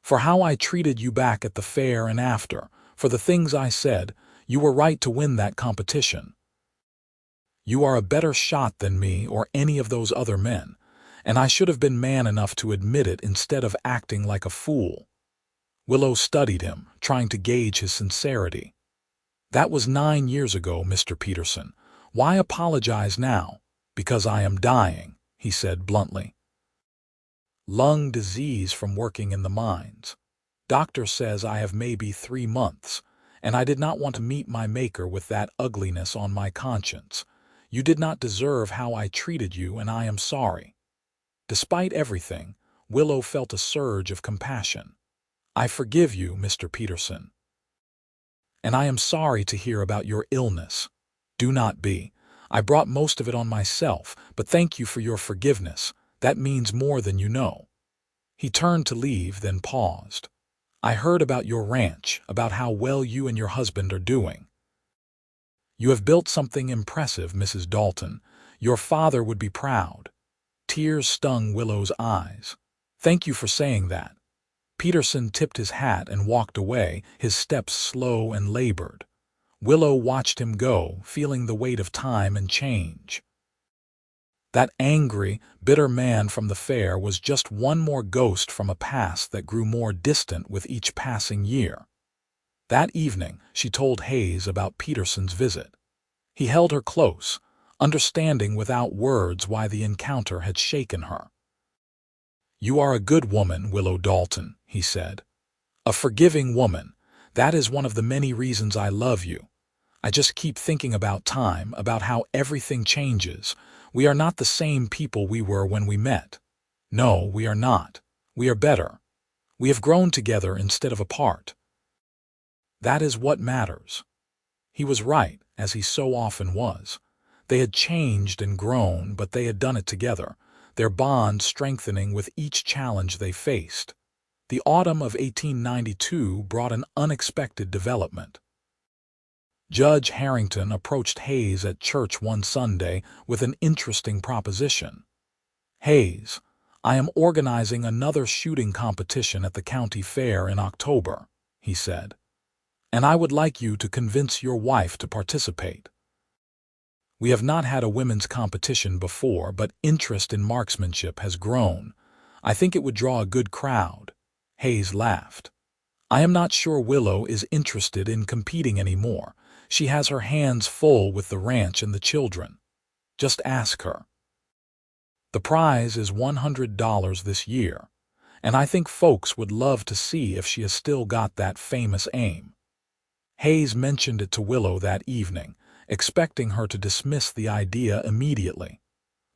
"For how I treated you back at the fair and after, for the things I said. You were right to win that competition. You are a better shot than me or any of those other men, and I should have been man enough to admit it instead of acting like a fool." Willow studied him, trying to gauge his sincerity. "That was 9 years ago, Mr. Peterson. Why apologize now?" "Because I am dying," he said bluntly. "Lung disease from working in the mines. Doctor says I have maybe 3 months, and I did not want to meet my maker with that ugliness on my conscience. You did not deserve how I treated you, and I am sorry." Despite everything, Willow felt a surge of compassion. "I forgive you, Mr. Peterson. And I am sorry to hear about your illness. Do not be. I brought most of it on myself, but thank you for your forgiveness. That means more than you know." He turned to leave, then paused. "I heard about your ranch, about how well you and your husband are doing. You have built something impressive, Mrs. Dalton. Your father would be proud." Tears stung Willow's eyes. "Thank you for saying that." Peterson tipped his hat and walked away, his steps slow and labored. Willow watched him go, feeling the weight of time and change. That angry, bitter man from the fair was just one more ghost from a past that grew more distant with each passing year. That evening, she told Hayes about Peterson's visit. He held her close, understanding without words why the encounter had shaken her. "You are a good woman, Willow Dalton," he said. "A forgiving woman. That is one of the many reasons I love you. I just keep thinking about time, about how everything changes. We are not the same people we were when we met. No, we are not. We are better. We have grown together instead of apart. That is what matters." He was right, as he so often was. They had changed and grown, but they had done it together, their bond strengthening with each challenge they faced. The autumn of 1892 brought an unexpected development. Judge Harrington approached Hayes at church one Sunday with an interesting proposition. "Hayes, I am organizing another shooting competition at the county fair in October," he said, "and I would like you to convince your wife to participate. We have not had a women's competition before, but interest in marksmanship has grown. I think it would draw a good crowd." Hayes laughed. "I am not sure Willow is interested in competing anymore. She has her hands full with the ranch and the children. Just ask her. The prize is $100 this year, and I think folks would love to see if she has still got that famous aim." Hayes mentioned it to Willow that evening, expecting her to dismiss the idea immediately.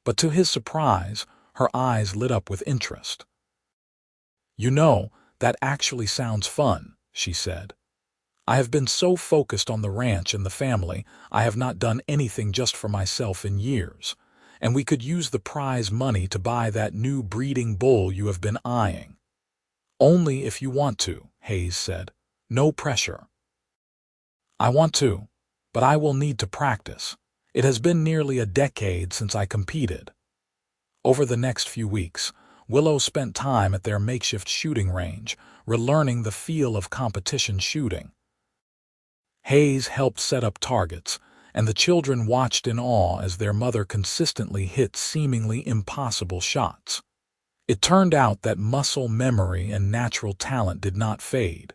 But to his surprise, her eyes lit up with interest. "You know, that actually sounds fun," she said. "I have been so focused on the ranch and the family, I have not done anything just for myself in years, and we could use the prize money to buy that new breeding bull you have been eyeing." "Only if you want to," Hayes said. "No pressure." "I want to, but I will need to practice. It has been nearly a decade since I competed." Over the next few weeks, Willow spent time at their makeshift shooting range, relearning the feel of competition shooting. Hayes helped set up targets, and the children watched in awe as their mother consistently hit seemingly impossible shots. It turned out that muscle memory and natural talent did not fade.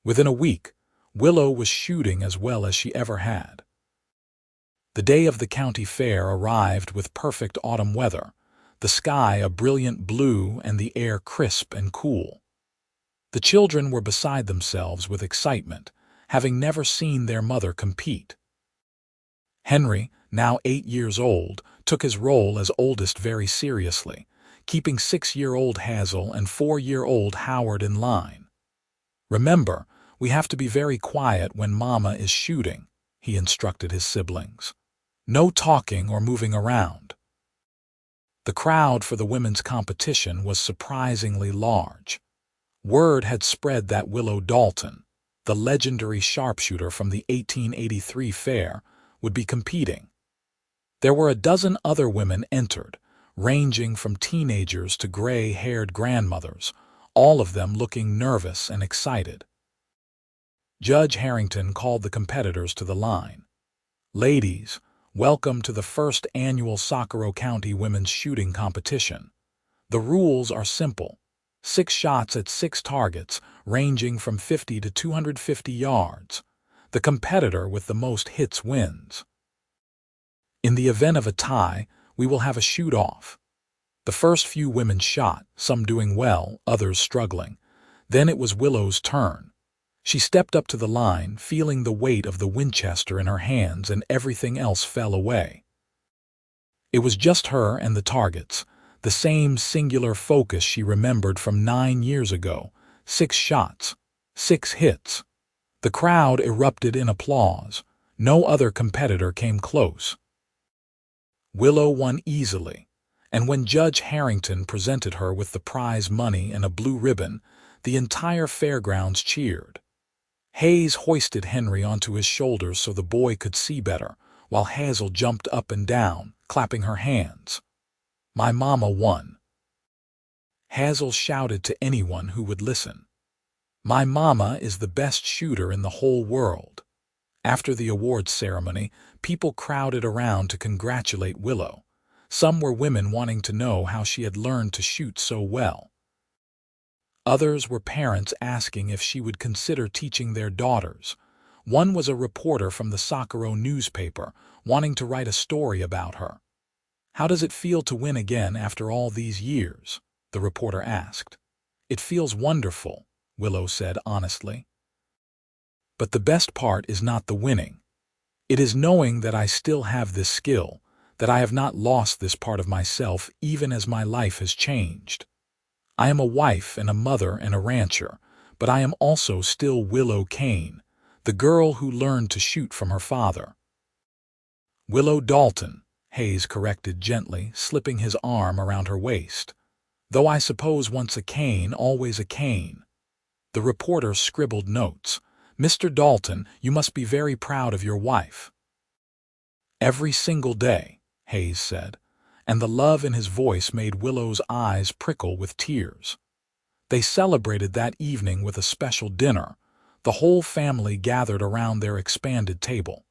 Within a week, Willow was shooting as well as she ever had. The day of the county fair arrived with perfect autumn weather, the sky a brilliant blue and the air crisp and cool. The children were beside themselves with excitement, having never seen their mother compete. Henry, now 8 years old, took his role as oldest very seriously, keeping 6-year-old Hazel and 4-year-old Howard in line. "Remember, we have to be very quiet when Mama is shooting," he instructed his siblings. "No talking or moving around." The crowd for the women's competition was surprisingly large. Word had spread that Willow Dalton, the legendary sharpshooter from the 1883 fair, would be competing. There were a dozen other women entered, ranging from teenagers to gray-haired grandmothers, all of them looking nervous and excited. Judge Harrington called the competitors to the line. "Ladies, Welcome to the first annual Socorro County Women's Shooting Competition. The rules are simple. 6 shots at 6 targets, ranging from 50 to 250 yards. The competitor with the most hits wins. In the event of a tie, we will have a shoot-off. The first few women shot, some doing well, others struggling. Then it was Willow's turn. She stepped up to the line, feeling the weight of the Winchester in her hands, and everything else fell away. It was just her and the targets, the same singular focus she remembered from 9 years ago. 6 shots, 6 hits. The crowd erupted in applause. No other competitor came close. Willow won easily, and when Judge Harrington presented her with the prize money and a blue ribbon, the entire fairgrounds cheered. Hayes hoisted Henry onto his shoulders so the boy could see better, while Hazel jumped up and down, clapping her hands. "My mama won," Hazel shouted to anyone who would listen. "My mama is the best shooter in the whole world." After the awards ceremony, people crowded around to congratulate Willow. Some were women wanting to know how she had learned to shoot so well. Others were parents asking if she would consider teaching their daughters. One was a reporter from the Socorro newspaper, wanting to write a story about her. "How does it feel to win again after all these years?" the reporter asked. "It feels wonderful," Willow said honestly. "But the best part is not the winning. It is knowing that I still have this skill, that I have not lost this part of myself even as my life has changed. I am a wife and a mother and a rancher, but I am also still Willow Kane, the girl who learned to shoot from her father." "Willow Dalton," Hayes corrected gently, slipping his arm around her waist. "Though I suppose once a Kane, always a Kane." The reporter scribbled notes. "Mr. Dalton, you must be very proud of your wife." "Every single day," Hayes said, and the love in his voice made Willow's eyes prickle with tears. They celebrated that evening with a special dinner. The whole family gathered around their expanded table.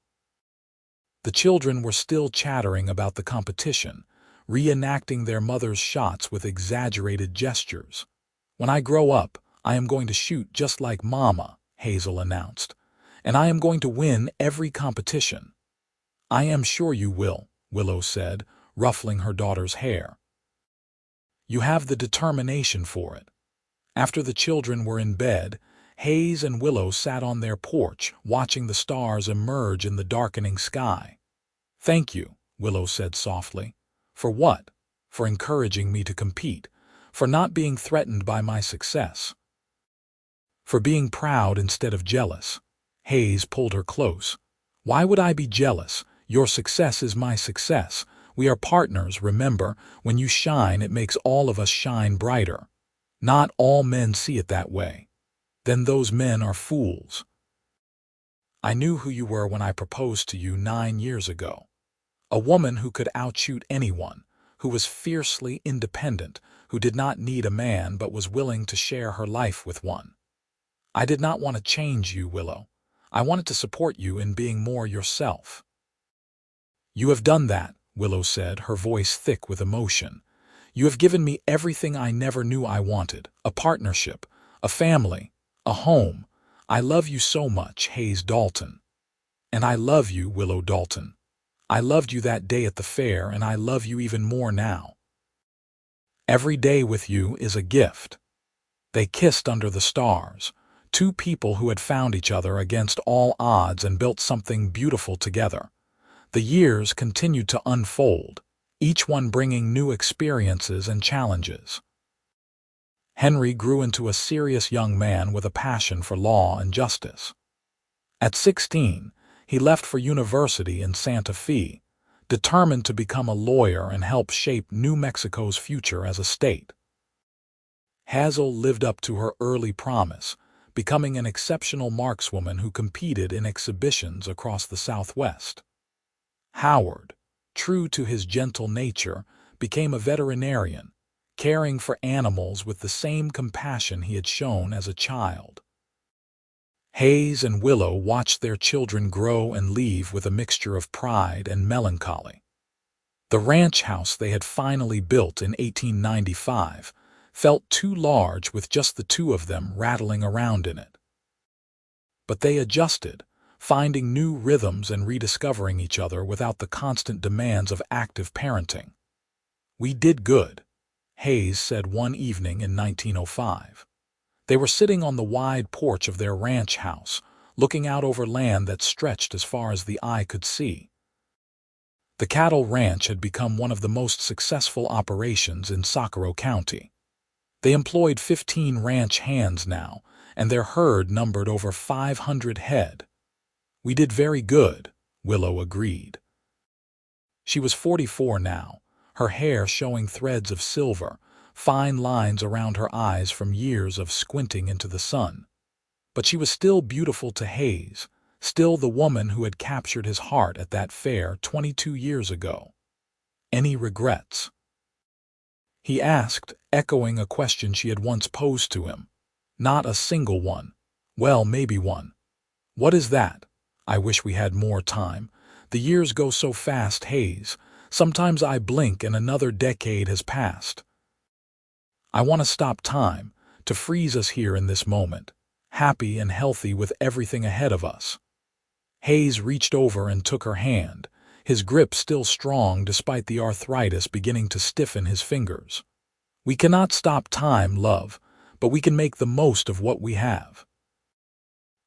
The children were still chattering about the competition, reenacting their mother's shots with exaggerated gestures. "When I grow up, I am going to shoot just like Mama," Hazel announced, "and I am going to win every competition." "I am sure you will," Willow said, ruffling her daughter's hair. "You have the determination for it." After the children were in bed, Hayes and Willow sat on their porch, watching the stars emerge in the darkening sky. "Thank you," Willow said softly. "For what?" "For encouraging me to compete, for not being threatened by my success, for being proud instead of jealous." Hayes pulled her close. "Why would I be jealous? Your success is my success. We are partners, remember. When you shine, it makes all of us shine brighter." "Not all men see it that way." "Then those men are fools." "I knew who you were when I proposed to you 9 years ago. A woman who could outshoot anyone, who was fiercely independent, who did not need a man but was willing to share her life with one. I did not want to change you, Willow. I wanted to support you in being more yourself." "You have done that," Willow said, her voice thick with emotion. "You have given me everything I never knew I wanted, a partnership, a family, a home. I love you so much, Hayes Dalton. And I love you, Willow Dalton. I loved you that day at the fair, and I love you even more now. Every day with you is a gift." They kissed under the stars, two people who had found each other against all odds and built something beautiful together. The years continued to unfold, each one bringing new experiences and challenges. Henry grew into a serious young man with a passion for law and justice. At 16, he left for university in Santa Fe, determined to become a lawyer and help shape New Mexico's future as a state. Hazel lived up to her early promise, becoming an exceptional markswoman who competed in exhibitions across the Southwest. Howard, true to his gentle nature, became a veterinarian, caring for animals with the same compassion he had shown as a child. Hayes and Willow watched their children grow and leave with a mixture of pride and melancholy. The ranch house they had finally built in 1895 felt too large with just the two of them rattling around in it. But they adjusted, finding new rhythms and rediscovering each other without the constant demands of active parenting. "We did good," Hayes said one evening in 1905. They were sitting on the wide porch of their ranch house, looking out over land that stretched as far as the eye could see. The cattle ranch had become one of the most successful operations in Socorro County. They employed 15 ranch hands now, and their herd numbered over 500 head. "We did very good," Willow agreed. She was 44 now, her hair showing threads of silver, fine lines around her eyes from years of squinting into the sun. But she was still beautiful to Hayes, still the woman who had captured his heart at that fair 22 years ago. "Any regrets?" he asked, echoing a question she had once posed to him. "Not a single one. Well, maybe one." "What is that?" "I wish we had more time. The years go so fast, Hayes. Sometimes I blink and another decade has passed. I want to stop time, to freeze us here in this moment, happy and healthy with everything ahead of us." Hayes reached over and took her hand, his grip still strong despite the arthritis beginning to stiffen his fingers. "We cannot stop time, love, but we can make the most of what we have.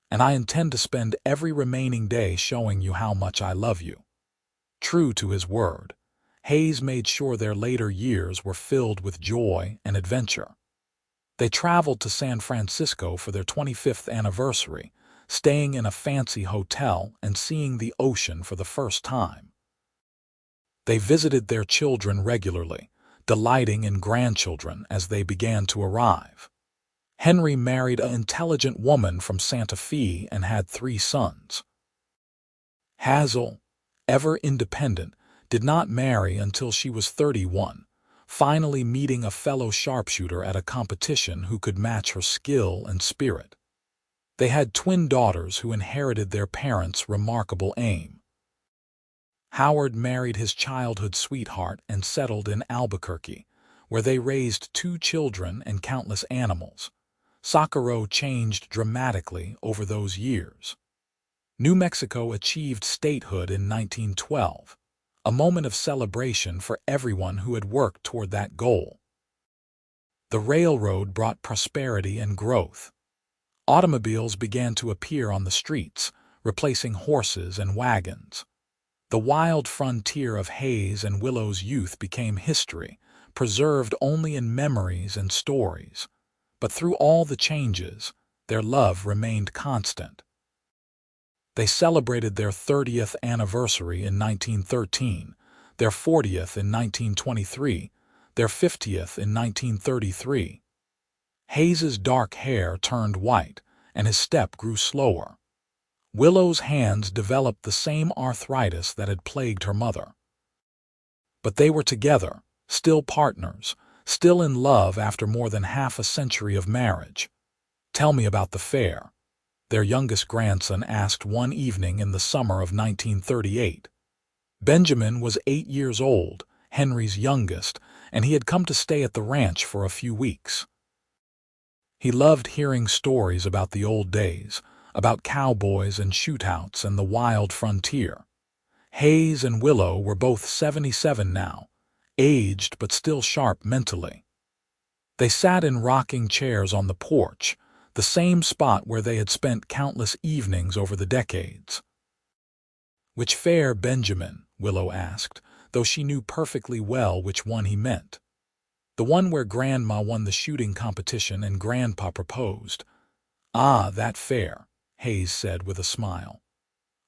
And I intend to spend every remaining day showing you how much I love you." True to his word, Hayes made sure their later years were filled with joy and adventure. They traveled to San Francisco for their 25th anniversary, staying in a fancy hotel and seeing the ocean for the first time. They visited their children regularly, delighting in grandchildren as they began to arrive. Henry married an intelligent woman from Santa Fe and had 3 sons. Hazel, ever independent, did not marry until she was 31, finally meeting a fellow sharpshooter at a competition who could match her skill and spirit. They had twin daughters who inherited their parents' remarkable aim. Howard married his childhood sweetheart and settled in Albuquerque, where they raised 2 children and countless animals. Socorro changed dramatically over those years. New Mexico achieved statehood in 1912, a moment of celebration for everyone who had worked toward that goal. The railroad brought prosperity and growth. Automobiles began to appear on the streets, replacing horses and wagons. The wild frontier of Hayes and Willow's youth became history, preserved only in memories and stories. But through all the changes, their love remained constant. They celebrated their 30th anniversary in 1913, their 40th in 1923, their 50th in 1933. Hayes's dark hair turned white, and his step grew slower. Willow's hands developed the same arthritis that had plagued her mother. But they were together, still partners, still in love after more than half a century of marriage. "Tell me about the fair," their youngest grandson asked one evening in the summer of 1938. Benjamin was 8 years old, Henry's youngest, and he had come to stay at the ranch for a few weeks. He loved hearing stories about the old days, about cowboys and shootouts and the wild frontier. Hayes and Willow were both 77 now, aged but still sharp mentally. They sat in rocking chairs on the porch, the same spot where they had spent countless evenings over the decades. "Which fair, Benjamin?" Willow asked, though she knew perfectly well which one he meant. "The one where Grandma won the shooting competition and Grandpa proposed." "Ah, that fair," Hayes said with a smile.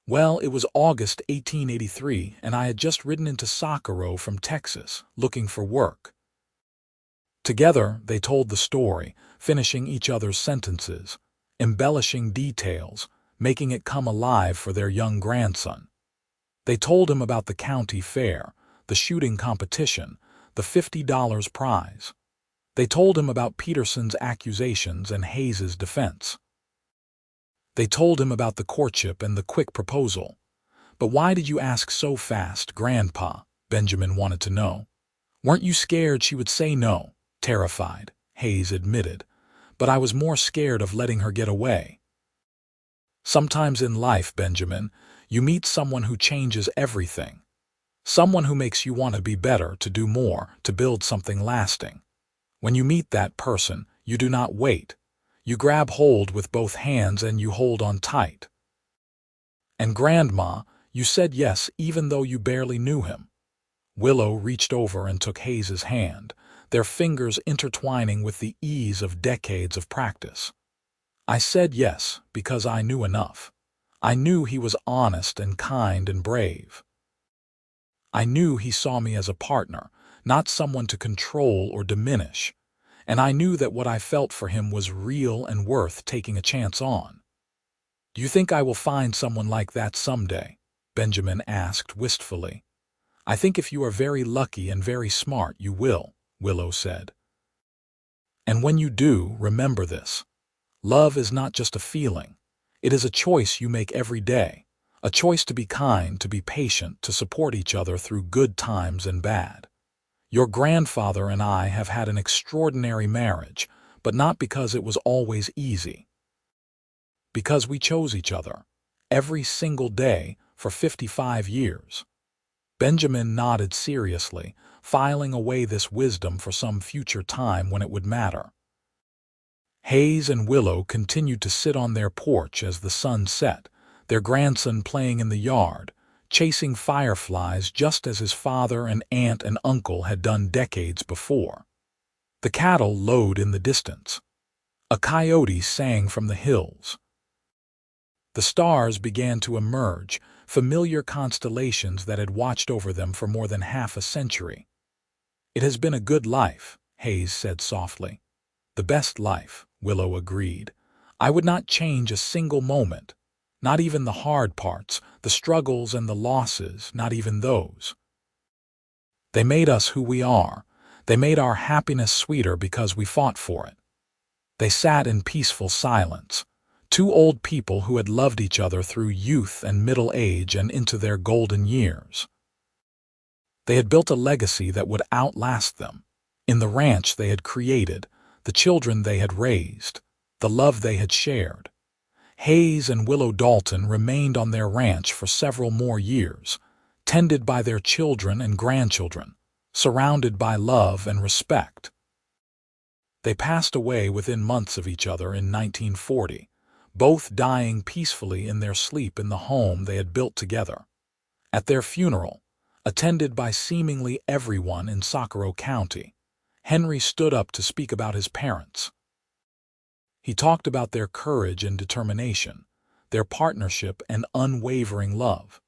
"Well, it was August 1883, and I had just ridden into Socorro from Texas, looking for work." Together, they told the story, finishing each other's sentences, embellishing details, making it come alive for their young grandson. They told him about the county fair, the shooting competition, the $50 prize. They told him about Peterson's accusations and Hayes's defense. They told him about the courtship and the quick proposal. "But why did you ask so fast, Grandpa?" Benjamin wanted to know. "Weren't you scared she would say no?" "Terrified," Hayes admitted. "But I was more scared of letting her get away." Sometimes in life, Benjamin, you meet someone who changes everything. Someone who makes you want to be better, to do more, to build something lasting. When you meet that person, you do not wait. You grab hold with both hands and you hold on tight. And Grandma, you said yes even though you barely knew him. Willow reached over and took Hayes's hand, their fingers intertwining with the ease of decades of practice. "I said yes because I knew enough. I knew he was honest and kind and brave. I knew he saw me as a partner, not someone to control or diminish. And I knew that what I felt for him was real and worth taking a chance on." "Do you think I will find someone like that someday?" Benjamin asked wistfully. "I think if you are very lucky and very smart, you will," Willow said. "And when you do, remember this. Love is not just a feeling. It is a choice you make every day, a choice to be kind, to be patient, to support each other through good times and bad. Your grandfather and I have had an extraordinary marriage, but not because it was always easy. Because we chose each other, every single day, for 55 years. Benjamin nodded seriously, filing away this wisdom for some future time when it would matter. Hayes and Willow continued to sit on their porch as the sun set, their grandson playing in the yard, chasing fireflies just as his father and aunt and uncle had done decades before. The cattle lowed in the distance. A coyote sang from the hills. The stars began to emerge, familiar constellations that had watched over them for more than half a century. "It has been a good life," Hayes said softly. "The best life," Willow agreed. "I would not change a single moment. Not even the hard parts, the struggles and the losses, not even those. They made us who we are. They made our happiness sweeter because we fought for it." They sat in peaceful silence, two old people who had loved each other through youth and middle age and into their golden years. They had built a legacy that would outlast them, in the ranch they had created, the children they had raised, the love they had shared. Hayes and Willow Dalton remained on their ranch for several more years, tended by their children and grandchildren, surrounded by love and respect. They passed away within months of each other in 1940, both dying peacefully in their sleep in the home they had built together. At their funeral, attended by seemingly everyone in Socorro County, Henry stood up to speak about his parents. He talked about their courage and determination, their partnership and unwavering love.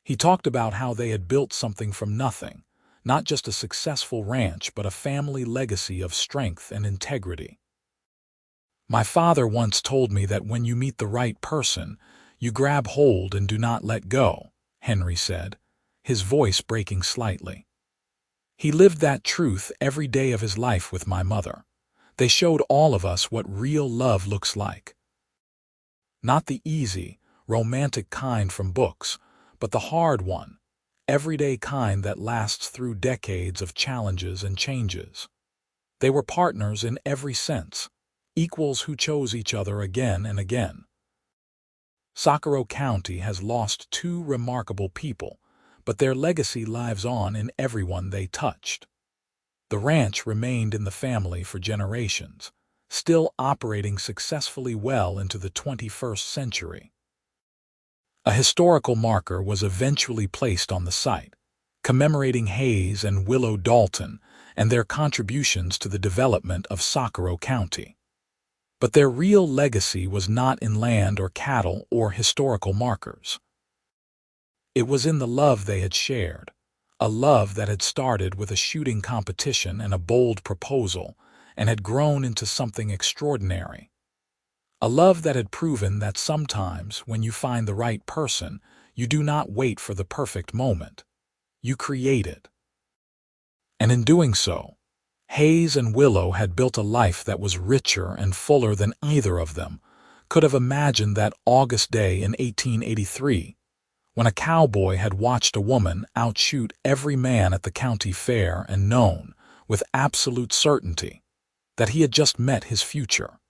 He talked about how they had built something from nothing, not just a successful ranch, but a family legacy of strength and integrity. "My father once told me that when you meet the right person, you grab hold and do not let go," Henry said, his voice breaking slightly. "He lived that truth every day of his life with my mother. They showed all of us what real love looks like. Not the easy, romantic kind from books, but the hard one, everyday kind that lasts through decades of challenges and changes. They were partners in every sense, equals who chose each other again and again." Socorro County has lost two remarkable people, but their legacy lives on in everyone they touched. The ranch remained in the family for generations, still operating successfully well into the 21st century. A historical marker was eventually placed on the site, commemorating Hayes and Willow Dalton and their contributions to the development of Socorro County. But their real legacy was not in land or cattle or historical markers. It was in the love they had shared, a love that had started with a shooting competition and a bold proposal and had grown into something extraordinary. A love that had proven that sometimes, when you find the right person, you do not wait for the perfect moment. You create it. And in doing so, Hayes and Willow had built a life that was richer and fuller than either of them could have imagined that August day in 1883, when a cowboy had watched a woman outshoot every man at the county fair and known, with absolute certainty, that he had just met his future.